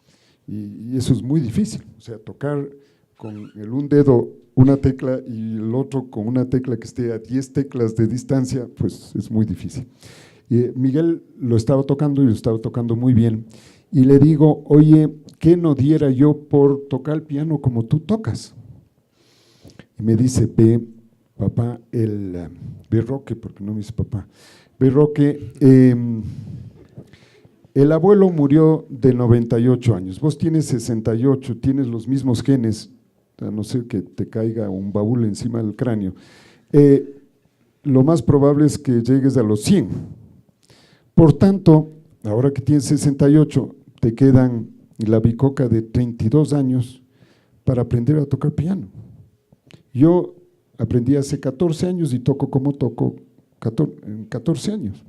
y eso es muy difícil, o sea, tocar con un dedo una tecla y el otro con una tecla que esté a 10 teclas de distancia, pues es muy difícil. Miguel lo estaba tocando y lo estaba tocando muy bien y le digo, oye, ¿qué no diera yo por tocar el piano como tú tocas? Y me dice, ve, papá, ve Roque, porque no me dice papá, ve Roque, el abuelo murió de 98 años, vos tienes 68, tienes los mismos genes, a no ser que te caiga un baúl encima del cráneo, lo más probable es que llegues a los 100. Por tanto, ahora que tienes 68, te quedan la bicoca de 32 años para aprender a tocar piano. Yo aprendí hace 14 años y toco como toco en 14 años.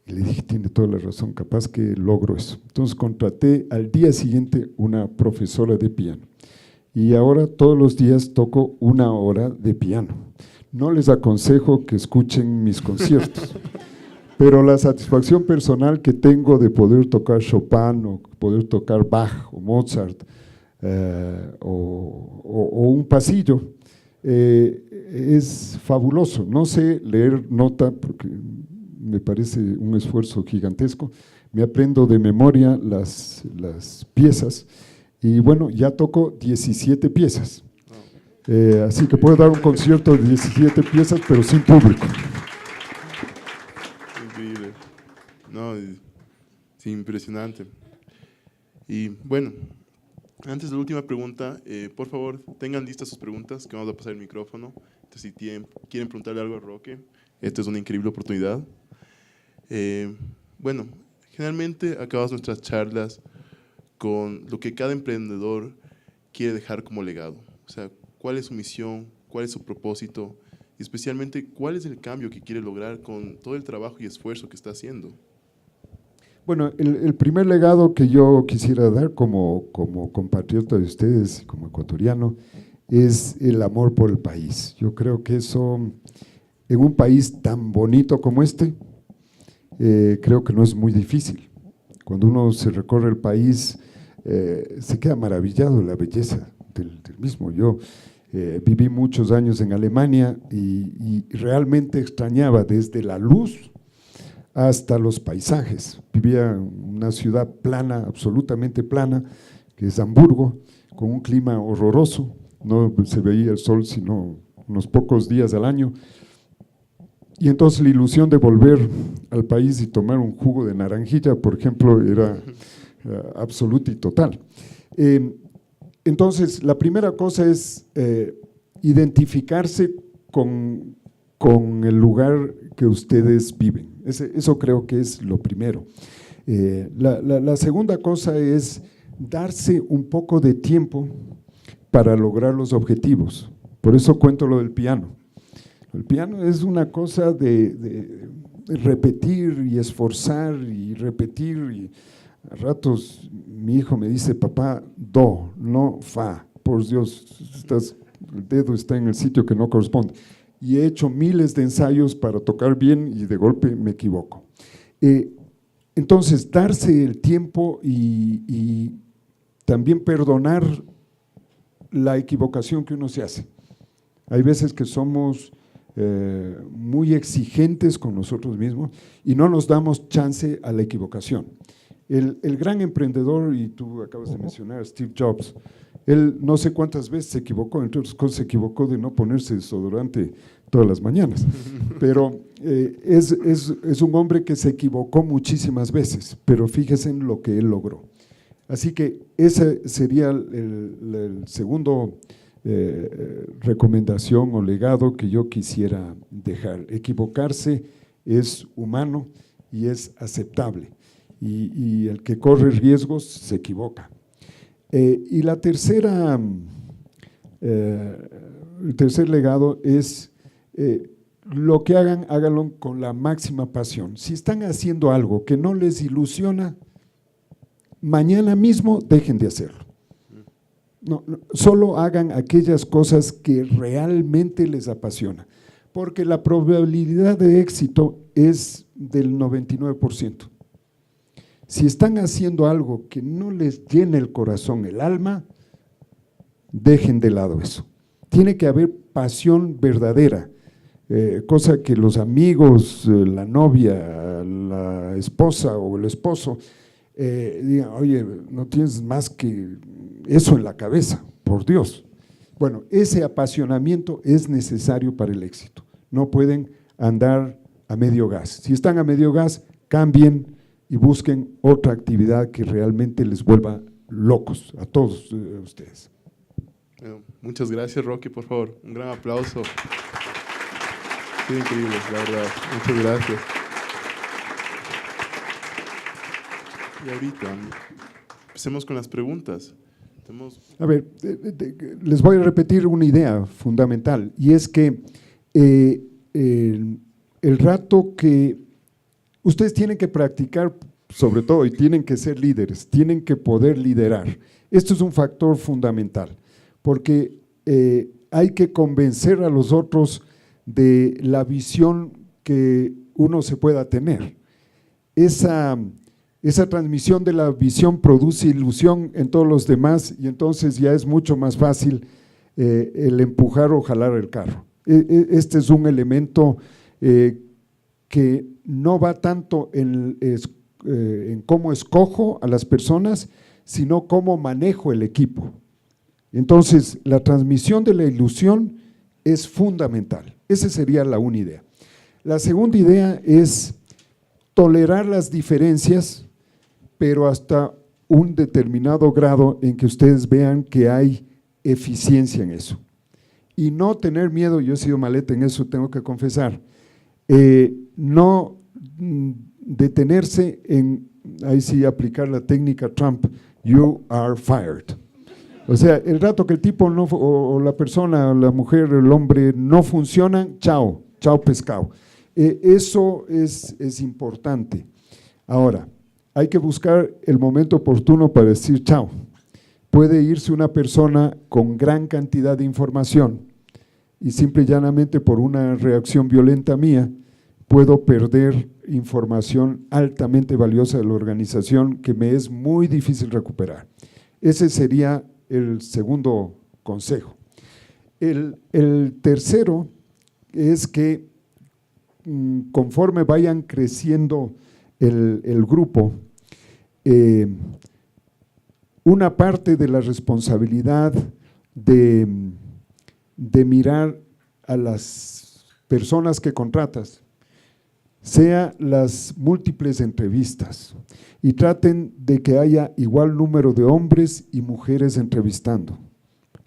Y le dije, tiene toda la razón, capaz que logro eso. Entonces contraté al día siguiente una profesora de piano. y ahora todos los días toco 1 hora de piano. No les aconsejo que escuchen mis conciertos, pero la satisfacción personal que tengo de poder tocar Chopin o poder tocar Bach o Mozart o un pasillo es fabuloso. No sé leer nota porque me parece un esfuerzo gigantesco. Me aprendo de memoria las piezas y bueno, ya toco 17 piezas. Así que puedo dar un concierto de 17 piezas, pero sin público. Increíble. No, sí, impresionante. Y bueno, antes de la última pregunta, por favor, tengan listas sus preguntas, que vamos a pasar el micrófono. Entonces, si quieren preguntarle algo a Roque, esta es una increíble oportunidad. Bueno, generalmente acabamos nuestras charlas con lo que cada emprendedor quiere dejar como legado. O sea, cuál es su misión, cuál es su propósito y especialmente cuál es el cambio que quiere lograr con todo el trabajo y esfuerzo que está haciendo. Bueno, el primer legado que yo quisiera dar como compatriota de ustedes, como ecuatoriano, es el amor por el país. Yo creo que eso, en un país tan bonito como este, creo que no es muy difícil. Cuando uno se recorre el país, se queda maravillado de la belleza del mismo. Yo viví muchos años en Alemania y realmente extrañaba desde la luz hasta los paisajes. Vivía en una ciudad plana, absolutamente plana, que es Hamburgo, con un clima horroroso, no se veía el sol sino unos pocos días al año, y entonces la ilusión de volver al país y tomar un jugo de naranjilla, por ejemplo, era absoluta y total. Entonces, la primera cosa es identificarse con el lugar que ustedes viven. Eso creo que es lo primero. La segunda cosa es darse un poco de tiempo para lograr los objetivos. Por eso cuento lo del piano. El piano es una cosa de repetir y esforzar y repetir. Y a ratos mi hijo me dice, papá, do, no fa. Por Dios, el dedo está en el sitio que no corresponde. Y he hecho miles de ensayos para tocar bien y de golpe me equivoco. Entonces, darse el tiempo y también perdonar la equivocación que uno se hace. Hay veces que somos muy exigentes con nosotros mismos y no nos damos chance a la equivocación. El gran emprendedor, y tú acabas de mencionar, Steve Jobs, él no sé cuántas veces se equivocó, entre otras cosas se equivocó de no ponerse desodorante todas las mañanas, pero es un hombre que se equivocó muchísimas veces, pero fíjense en lo que él logró. Así que ese sería el segundo recomendación o legado que yo quisiera dejar. Equivocarse es humano y es aceptable, y el que corre riesgos se equivoca. Y el tercer legado es lo que hagan, háganlo con la máxima pasión. Si están haciendo algo que no les ilusiona, mañana mismo dejen de hacerlo. No, solo hagan aquellas cosas que realmente les apasiona, porque la probabilidad de éxito es del 99%. Si están haciendo algo que no les llena el corazón, el alma, dejen de lado eso. Tiene que haber pasión verdadera, cosa que los amigos, la novia, la esposa o el esposo digan, oye, no tienes más que eso en la cabeza, por Dios. Bueno, ese apasionamiento es necesario para el éxito. No pueden andar a medio gas. Si están a medio gas, cambien y busquen otra actividad que realmente les vuelva locos a todos ustedes. Bueno, muchas gracias, Roque, por favor, un gran aplauso. Sí, increíble, la verdad, muchas gracias. Y ahorita, empecemos con las preguntas. A ver, les voy a repetir una idea fundamental, y es que el rato que ustedes tienen que practicar, sobre todo, y tienen que ser líderes, tienen que poder liderar. Esto es un factor fundamental, porque hay que convencer a los otros de la visión que uno se pueda tener. Esa transmisión de la visión produce ilusión en todos los demás y entonces ya es mucho más fácil el empujar o jalar el carro. Este es un elemento que no va tanto en cómo escojo a las personas, sino cómo manejo el equipo. Entonces, la transmisión de la ilusión es fundamental. Esa sería la una idea. La segunda idea es tolerar las diferencias, pero hasta un determinado grado en que ustedes vean que hay eficiencia en eso. Y no tener miedo, yo he sido maleta en eso, tengo que confesar, no detenerse en, ahí sí aplicar la técnica Trump, you are fired. O sea, el rato que el tipo no, o la persona, la mujer, el hombre no funcionan, chao, chao pescado. Eso es importante. Ahora, hay que buscar el momento oportuno para decir chao. Puede irse una persona con gran cantidad de información y simple y llanamente por una reacción violenta mía, puedo perder información altamente valiosa de la organización que me es muy difícil recuperar. Ese sería el segundo consejo. El tercero es que conforme vayan creciendo el grupo, una parte de la responsabilidad de mirar a las personas que contratas sea las múltiples entrevistas y traten de que haya igual número de hombres y mujeres entrevistando.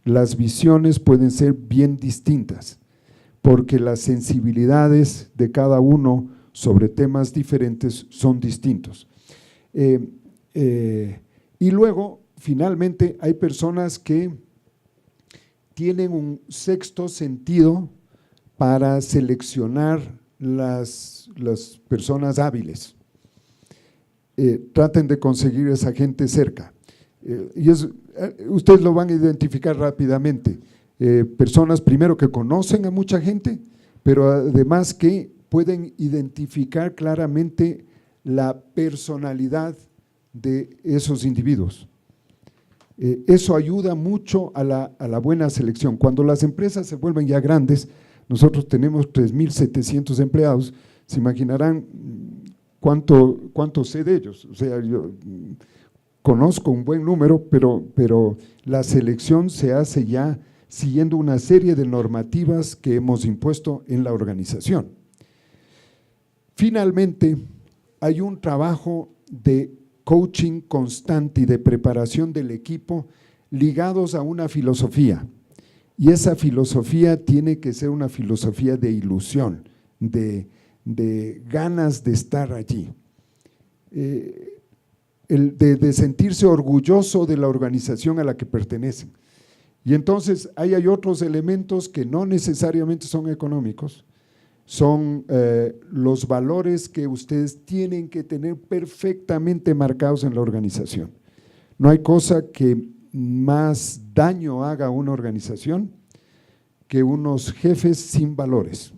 Las visiones pueden ser bien distintas porque las sensibilidades de cada uno sobre temas diferentes son distintos. Y luego, finalmente, hay personas que tienen un sexto sentido para seleccionar las personas hábiles. Traten de conseguir esa gente cerca. Y ustedes lo van a identificar rápidamente. Personas primero que conocen a mucha gente, pero además que pueden identificar claramente la personalidad de esos individuos. Eso ayuda mucho a la buena selección. Cuando las empresas se vuelven ya grandes, nosotros tenemos 3,700 empleados, se imaginarán cuánto sé de ellos. O sea, yo conozco un buen número, pero la selección se hace ya siguiendo una serie de normativas que hemos impuesto en la organización. Finalmente, hay un trabajo de coaching constante y de preparación del equipo ligados a una filosofía. Y esa filosofía tiene que ser una filosofía de ilusión, de ganas de estar allí, de sentirse orgulloso de la organización a la que pertenecen. Y entonces hay otros elementos que no necesariamente son económicos, son los valores que ustedes tienen que tener perfectamente marcados en la organización. No hay cosa que más daño haga a una organización que unos jefes sin valores.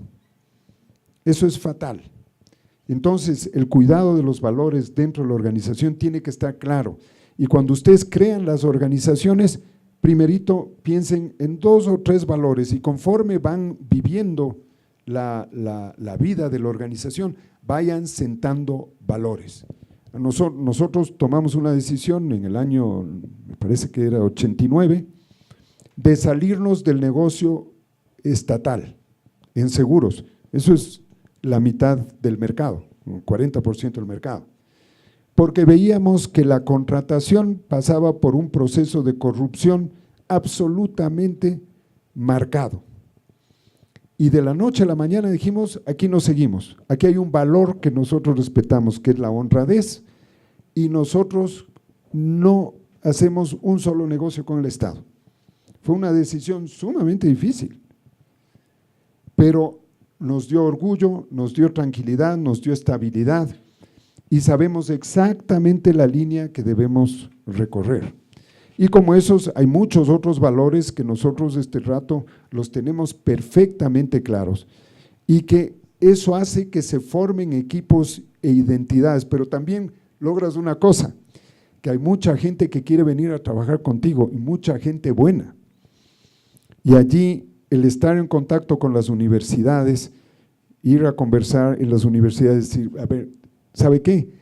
Eso es fatal. Entonces, el cuidado de los valores dentro de la organización tiene que estar claro. Y cuando ustedes crean las organizaciones, primerito piensen en 2 o 3 valores y conforme van viviendo la vida de la organización, vayan sentando valores. Nosotros tomamos una decisión en el año, me parece que era 89, de salirnos del negocio estatal en seguros. Eso es la mitad del mercado, un 40% del mercado. Porque veíamos que la contratación pasaba por un proceso de corrupción absolutamente marcado. Y de la noche a la mañana dijimos, aquí no seguimos, aquí hay un valor que nosotros respetamos, que es la honradez, y nosotros no hacemos un solo negocio con el Estado. Fue una decisión sumamente difícil, pero nos dio orgullo, nos dio tranquilidad, nos dio estabilidad y sabemos exactamente la línea que debemos recorrer. Y como esos, hay muchos otros valores que nosotros este rato los tenemos perfectamente claros y que eso hace que se formen equipos e identidades, pero también logras una cosa, que hay mucha gente que quiere venir a trabajar contigo y mucha gente buena. Y allí el estar en contacto con las universidades, ir a conversar en las universidades, decir, a ver, ¿sabe qué?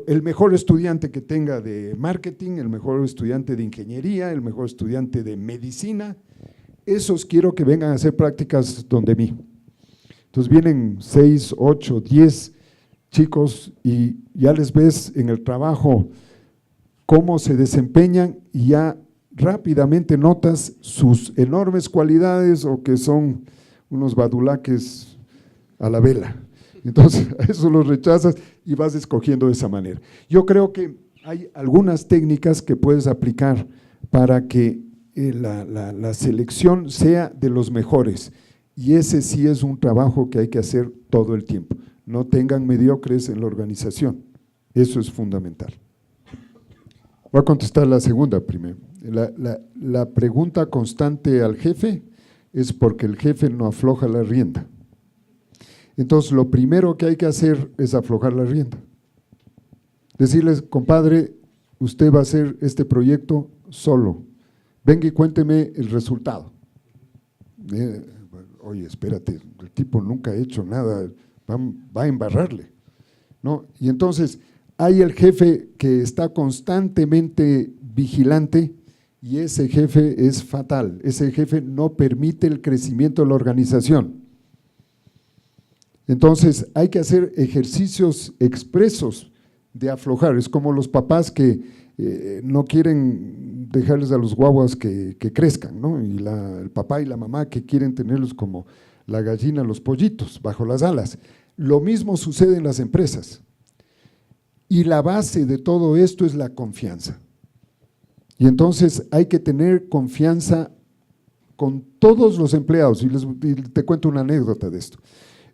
El mejor estudiante que tenga de marketing, el mejor estudiante de ingeniería, el mejor estudiante de medicina, esos quiero que vengan a hacer prácticas donde mí. Entonces vienen 6, 8, 10 chicos y ya les ves en el trabajo cómo se desempeñan y ya rápidamente notas sus enormes cualidades o que son unos badulaques a la vela. Entonces, a eso los rechazas y vas escogiendo de esa manera. Yo creo que hay algunas técnicas que puedes aplicar para que la selección sea de los mejores y ese sí es un trabajo que hay que hacer todo el tiempo. No tengan mediocres en la organización, eso es fundamental. Voy a contestar la segunda primero. La pregunta constante al jefe es porque el jefe no afloja la rienda. Entonces, lo primero que hay que hacer es aflojar la rienda. Decirles, compadre, usted va a hacer este proyecto solo. Venga y cuénteme el resultado. Oye, espérate, el tipo nunca ha hecho nada, va a embarrarle, ¿no? Y entonces, hay el jefe que está constantemente vigilante y ese jefe es fatal. Ese jefe no permite el crecimiento de la organización. Entonces, hay que hacer ejercicios expresos de aflojar. Es como los papás que no quieren dejarles a los guaguas que crezcan, ¿no? Y el papá y la mamá que quieren tenerlos como la gallina, los pollitos, bajo las alas. Lo mismo sucede en las empresas. Y la base de todo esto es la confianza. Y entonces hay que tener confianza con todos los empleados. Y te cuento una anécdota de esto.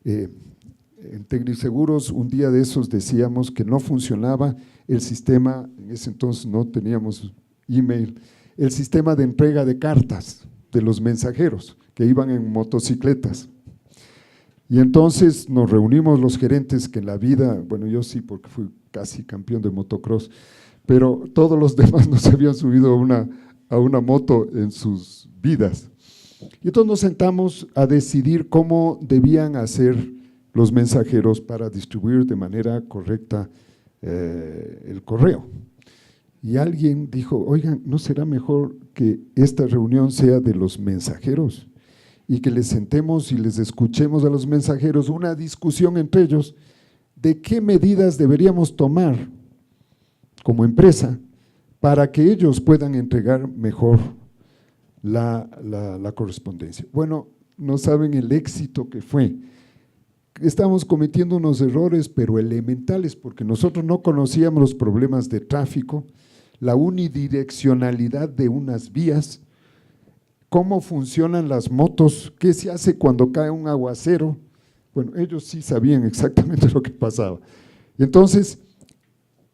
En Tecniseguros, un día de esos decíamos que no funcionaba el sistema, en ese entonces no teníamos email, el sistema de entrega de cartas de los mensajeros que iban en motocicletas. Y entonces nos reunimos los gerentes que en la vida, bueno, yo sí porque fui casi campeón de motocross, pero todos los demás no se habían subido a una moto en sus vidas. Y entonces nos sentamos a decidir cómo debían hacer los mensajeros para distribuir de manera correcta el correo. Y alguien dijo, oigan, ¿no será mejor que esta reunión sea de los mensajeros? Y que les sentemos y les escuchemos a los mensajeros una discusión entre ellos de qué medidas deberíamos tomar como empresa para que ellos puedan entregar mejor la correspondencia. Bueno, no saben el éxito que fue. Estamos cometiendo unos errores, pero elementales, porque nosotros no conocíamos los problemas de tráfico, la unidireccionalidad de unas vías, cómo funcionan las motos, qué se hace cuando cae un aguacero. Bueno, ellos sí sabían exactamente lo que pasaba. Entonces,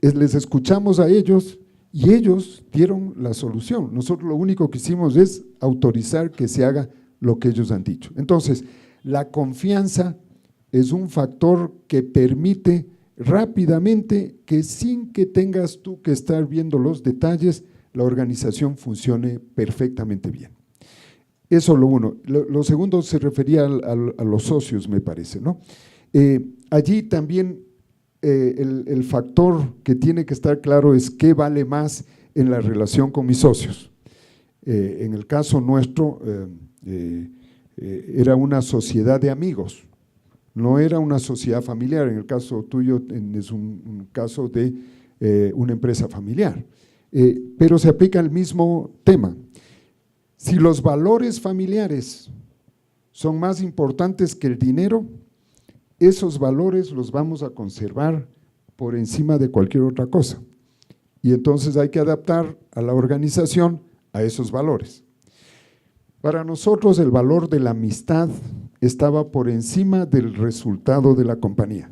les escuchamos a ellos y ellos dieron la solución. Nosotros lo único que hicimos es autorizar que se haga lo que ellos han dicho. Entonces, la confianza es un factor que permite rápidamente que sin que tengas tú que estar viendo los detalles, la organización funcione perfectamente bien. Eso lo uno. Lo segundo se refería a los socios, me parece, ¿no? Allí también el factor que tiene que estar claro es qué vale más en la relación con mis socios. En el caso nuestro, era una sociedad de amigos, no era una sociedad familiar. En el caso tuyo es un caso de una empresa familiar, pero se aplica el mismo tema. Si los valores familiares son más importantes que el dinero, esos valores los vamos a conservar por encima de cualquier otra cosa. Y entonces hay que adaptar a la organización a esos valores. Para nosotros el valor de la amistad estaba por encima del resultado de la compañía.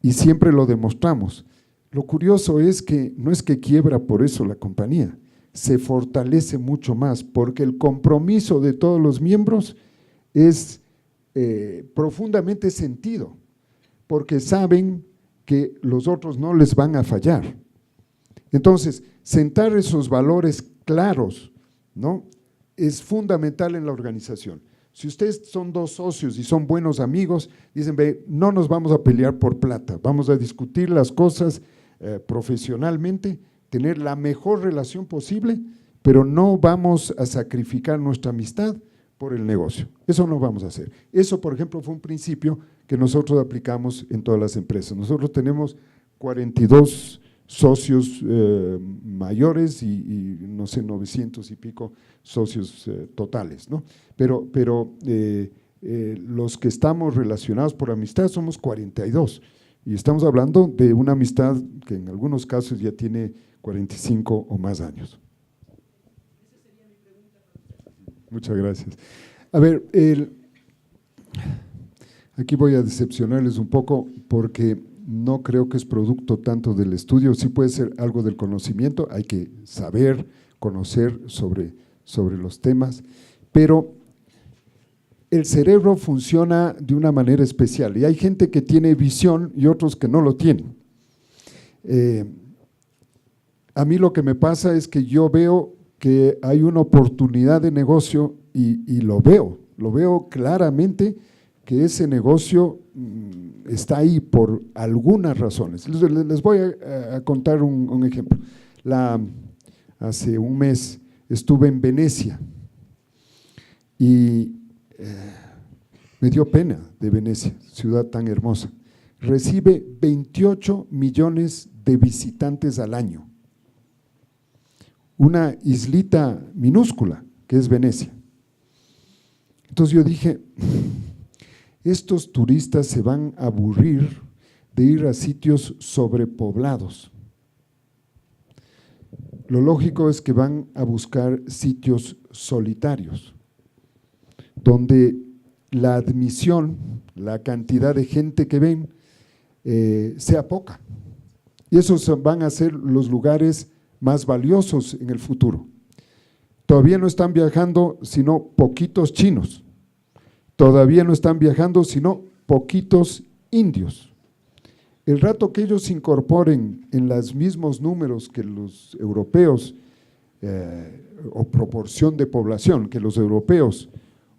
Y siempre lo demostramos. lo curioso es que no es que quiebra por eso la compañía, se fortalece mucho más, porque el compromiso de todos los miembros es profundamente sentido, porque saben que los otros no les van a fallar. Entonces, sentar esos valores claros, ¿no?, es fundamental en la organización. Si ustedes son dos socios y son buenos amigos, dicen, ve, no nos vamos a pelear por plata, vamos a discutir las cosas profesionalmente, tener la mejor relación posible, pero no vamos a sacrificar nuestra amistad por el negocio. Eso no vamos a hacer. Eso, por ejemplo, fue un principio que nosotros aplicamos en todas las empresas. Nosotros tenemos 42 socios mayores y no sé, 900 y pico socios totales, ¿no? Pero los que estamos relacionados por amistad somos 42 y estamos hablando de una amistad que en algunos casos ya tiene 45 o más años. Muchas gracias. A ver, aquí voy a decepcionarles un poco porque no creo que es producto tanto del estudio, sí puede ser algo del conocimiento, hay que saber, conocer sobre los temas, pero el cerebro funciona de una manera especial y hay gente que tiene visión y otros que no lo tienen. A mí lo que me pasa es que yo veo que hay una oportunidad de negocio y lo veo claramente que ese negocio está ahí por algunas razones. Les voy a contar un ejemplo. Hace un mes estuve en Venecia y me dio pena de Venecia, ciudad tan hermosa. Recibe 28 millones de visitantes al año. Una islita minúscula que es Venecia. Entonces yo dije, estos turistas se van a aburrir de ir a sitios sobrepoblados. Lo lógico es que van a buscar sitios solitarios, donde la admisión, la cantidad de gente que ven, sea poca. Y esos van a ser los lugares más valiosos en el futuro. Todavía no están viajando sino poquitos chinos, todavía no están viajando sino poquitos indios. El rato que ellos se incorporen en los mismos números que los europeos, o proporción de población que los europeos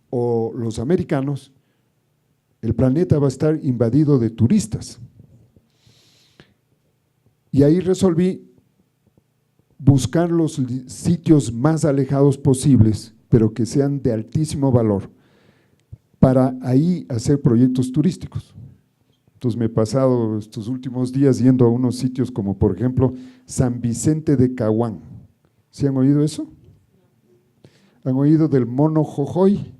o los americanos, el planeta va a estar invadido de turistas. Y ahí resolví buscar los sitios más alejados posibles, pero que sean de altísimo valor, para ahí hacer proyectos turísticos. Entonces me he pasado estos últimos días yendo a unos sitios como por ejemplo San Vicente de Caguán. ¿Sí han oído eso? ¿Han oído del Mono Jojoy?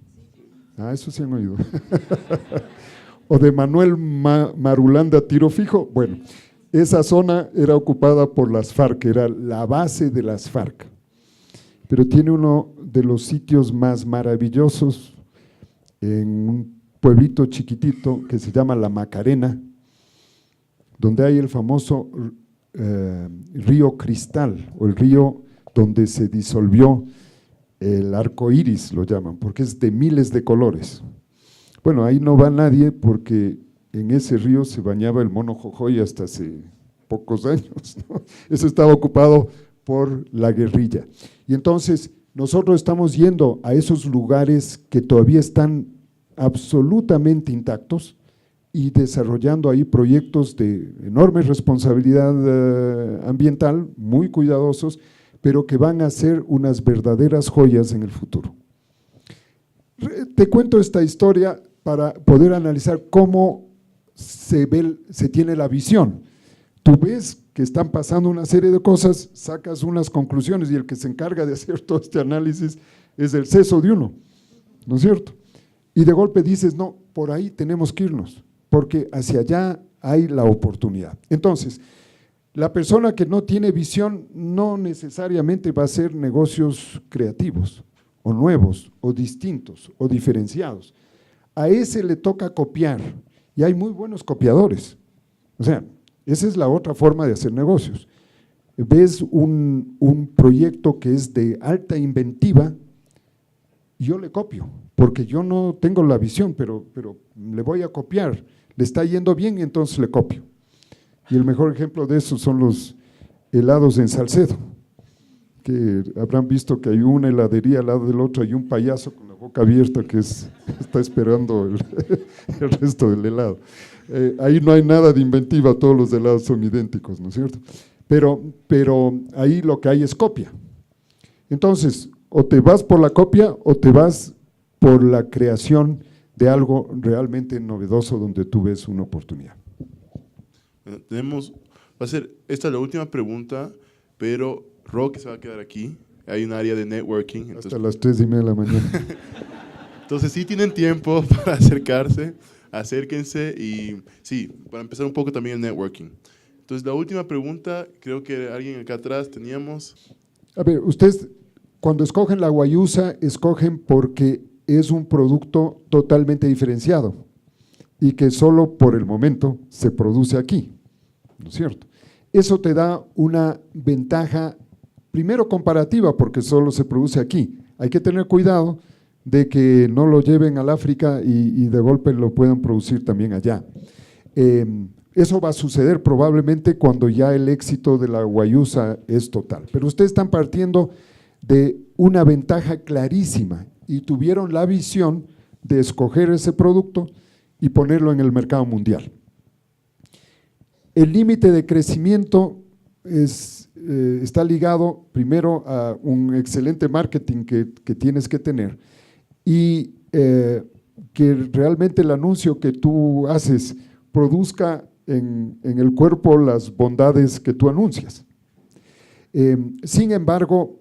Ah, eso sí han oído. O de Manuel Marulanda Tiro Fijo. Bueno, esa zona era ocupada por las FARC, era la base de las FARC, pero tiene uno de los sitios más maravillosos en un pueblito chiquitito que se llama La Macarena, donde hay el famoso río Cristal, o el río donde se disolvió el arco iris, lo llaman, porque es de miles de colores. Bueno, ahí no va nadie porque en ese río se bañaba el Mono Jojoy hasta hace pocos años, ¿no? Eso estaba ocupado por la guerrilla. Y entonces nosotros estamos yendo a esos lugares que todavía están absolutamente intactos y desarrollando ahí proyectos de enorme responsabilidad ambiental, muy cuidadosos, pero que van a ser unas verdaderas joyas en el futuro. Te cuento esta historia para poder analizar cómo se tiene la visión. Tú ves que están pasando una serie de cosas, sacas unas conclusiones y el que se encarga de hacer todo este análisis es el seso de uno, ¿no es cierto? Y de golpe dices, no, por ahí tenemos que irnos, porque hacia allá hay la oportunidad. Entonces, la persona que no tiene visión no necesariamente va a hacer negocios creativos, o nuevos, o distintos, o diferenciados. A ese le toca copiar, y hay muy buenos copiadores. O sea, Esa es la otra forma de hacer negocios. Ves un proyecto que es de alta inventiva, yo le copio, porque yo no tengo la visión, pero le voy a copiar, le está yendo bien y entonces le copio. Y el mejor ejemplo de eso son los helados en Salcedo, que habrán visto que hay una heladería al lado del otro, hay un payaso con la boca abierta que está esperando el resto del helado. Ahí no hay nada de inventiva, todos los helados son idénticos, ¿no es cierto? Pero ahí lo que hay es copia. Entonces, o te vas por la copia o te vas por la creación de algo realmente novedoso donde tú ves una oportunidad. Bueno, va a ser esta la última pregunta, pero Roque se va a quedar aquí. Hay un área de networking. Hasta las 3:30 de la mañana. Entonces sí tienen tiempo para acercarse, acérquense y sí, para empezar un poco también el networking. Entonces la última pregunta, creo que alguien acá atrás teníamos. A ver, ustedes cuando escogen la guayusa, escogen porque es un producto totalmente diferenciado y que solo por el momento se produce aquí, ¿no es cierto? Eso te da una ventaja, primero comparativa, porque solo se produce aquí. Hay que tener cuidado de que no lo lleven al África y de golpe lo puedan producir también allá. Eso va a suceder probablemente cuando ya el éxito de la guayusa es total. Pero ustedes están partiendo de una ventaja clarísima y tuvieron la visión de escoger ese producto y ponerlo en el mercado mundial. El límite de crecimiento está ligado primero a un excelente marketing que tienes que tener y que realmente el anuncio que tú haces produzca en el cuerpo las bondades que tú anuncias. Sin embargo,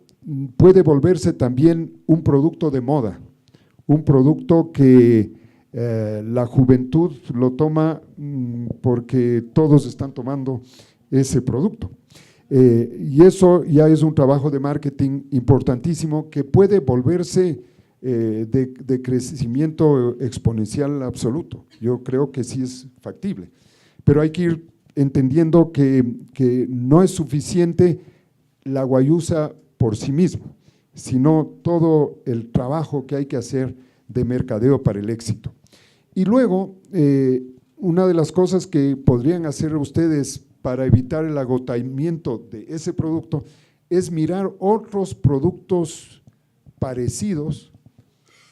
puede volverse también un producto de moda, un producto que la juventud lo toma porque todos están tomando ese producto. Y eso ya es un trabajo de marketing importantísimo que puede volverse de crecimiento exponencial absoluto. Yo creo que sí es factible, pero hay que ir entendiendo que no es suficiente la guayusa por sí mismo, sino todo el trabajo que hay que hacer de mercadeo para el éxito. Y luego, una de las cosas que podrían hacer ustedes para evitar el agotamiento de ese producto es mirar otros productos parecidos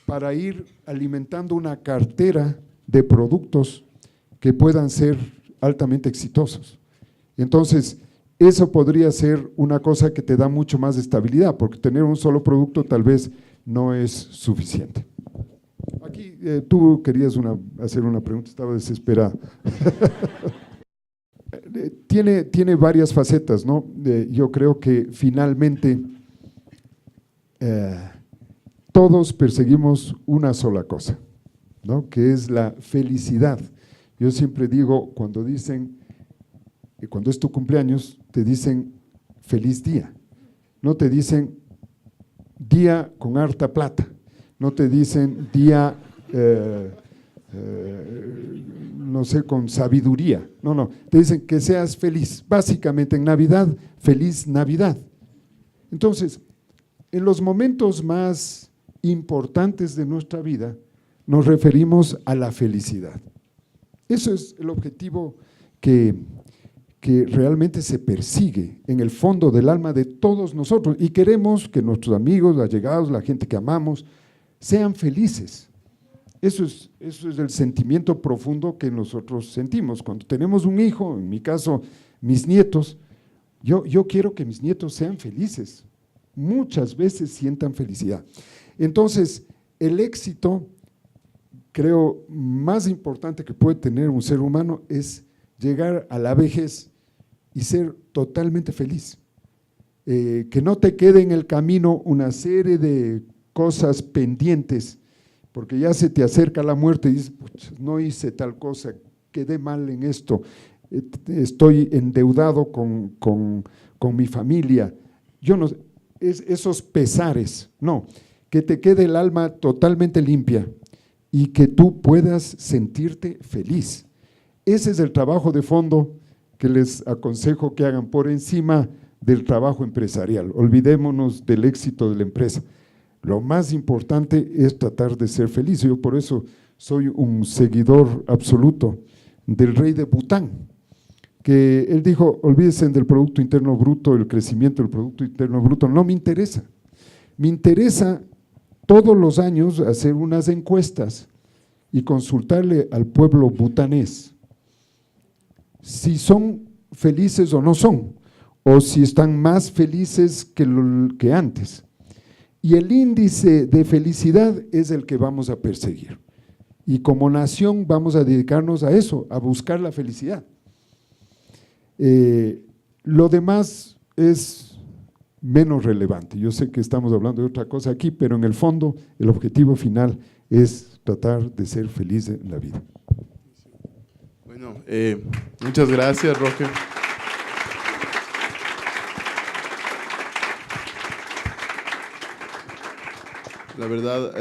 para ir alimentando una cartera de productos que puedan ser altamente exitosos. Entonces, eso podría ser una cosa que te da mucho más estabilidad, porque tener un solo producto tal vez no es suficiente. Aquí tú querías hacer una pregunta, estaba desesperada. Tiene varias facetas, ¿no? Yo creo que finalmente todos perseguimos una sola cosa, ¿no? Que es la felicidad. Yo siempre digo, cuando es tu cumpleaños, te dicen feliz día, no te dicen día con harta plata, no te dicen día, no sé, con sabiduría, no, te dicen que seas feliz, básicamente en Navidad, feliz Navidad. Entonces, en los momentos más importantes de nuestra vida, nos referimos a la felicidad. Eso es el objetivo que realmente se persigue en el fondo del alma de todos nosotros y queremos que nuestros amigos, allegados, la gente que amamos, sean felices. Eso es el sentimiento profundo que nosotros sentimos. Cuando tenemos un hijo, en mi caso, mis nietos, yo quiero que mis nietos sean felices, muchas veces sientan felicidad. Entonces, el éxito, creo, más importante que puede tener un ser humano es llegar a la vejez y ser totalmente feliz. Que no te quede en el camino una serie de cosas pendientes, porque ya se te acerca la muerte y dices, no hice tal cosa, quedé mal en esto, estoy endeudado con mi familia. Yo no, esos pesares, no, que te quede el alma totalmente limpia y que tú puedas sentirte feliz. Ese es el trabajo de fondo que les aconsejo que hagan por encima del trabajo empresarial. Olvidémonos del éxito de la empresa. Lo más importante es tratar de ser feliz. Yo por eso soy un seguidor absoluto del rey de Bután, que él dijo, olvídense del Producto Interno Bruto, el crecimiento del Producto Interno Bruto, no me interesa. Me interesa todos los años hacer unas encuestas y consultarle al pueblo butanés si son felices o no son, o si están más felices que antes. Y el índice de felicidad es el que vamos a perseguir. Y como nación vamos a dedicarnos a eso, a buscar la felicidad. Lo demás es menos relevante. Yo sé que estamos hablando de otra cosa aquí, pero en el fondo el objetivo final es tratar de ser feliz en la vida. Bueno, muchas gracias, Roque. La verdad,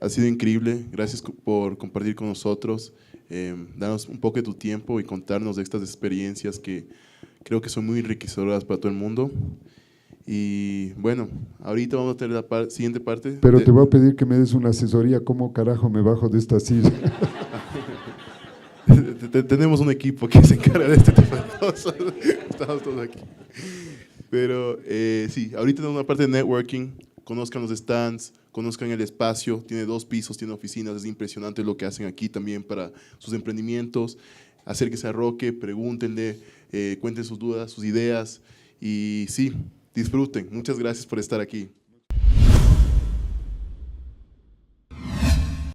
ha sido increíble. Gracias por compartir con nosotros, darnos un poco de tu tiempo y contarnos de estas experiencias que creo que son muy enriquecedoras para todo el mundo. Y bueno, ahorita vamos a tener la siguiente parte. Pero te voy a pedir que me des una asesoría, ¿cómo carajo me bajo de esta silla? Tenemos un equipo que se encarga de este tipo de cosas. Estamos todos aquí. Pero sí, ahorita tenemos una parte de networking. Conozcan los stands, conozcan el espacio. Tiene 2 pisos, tiene oficinas. Es impresionante lo que hacen aquí también para sus emprendimientos. Acérquense a Roque, pregúntenle, cuenten sus dudas, sus ideas. Y sí, disfruten. Muchas gracias por estar aquí.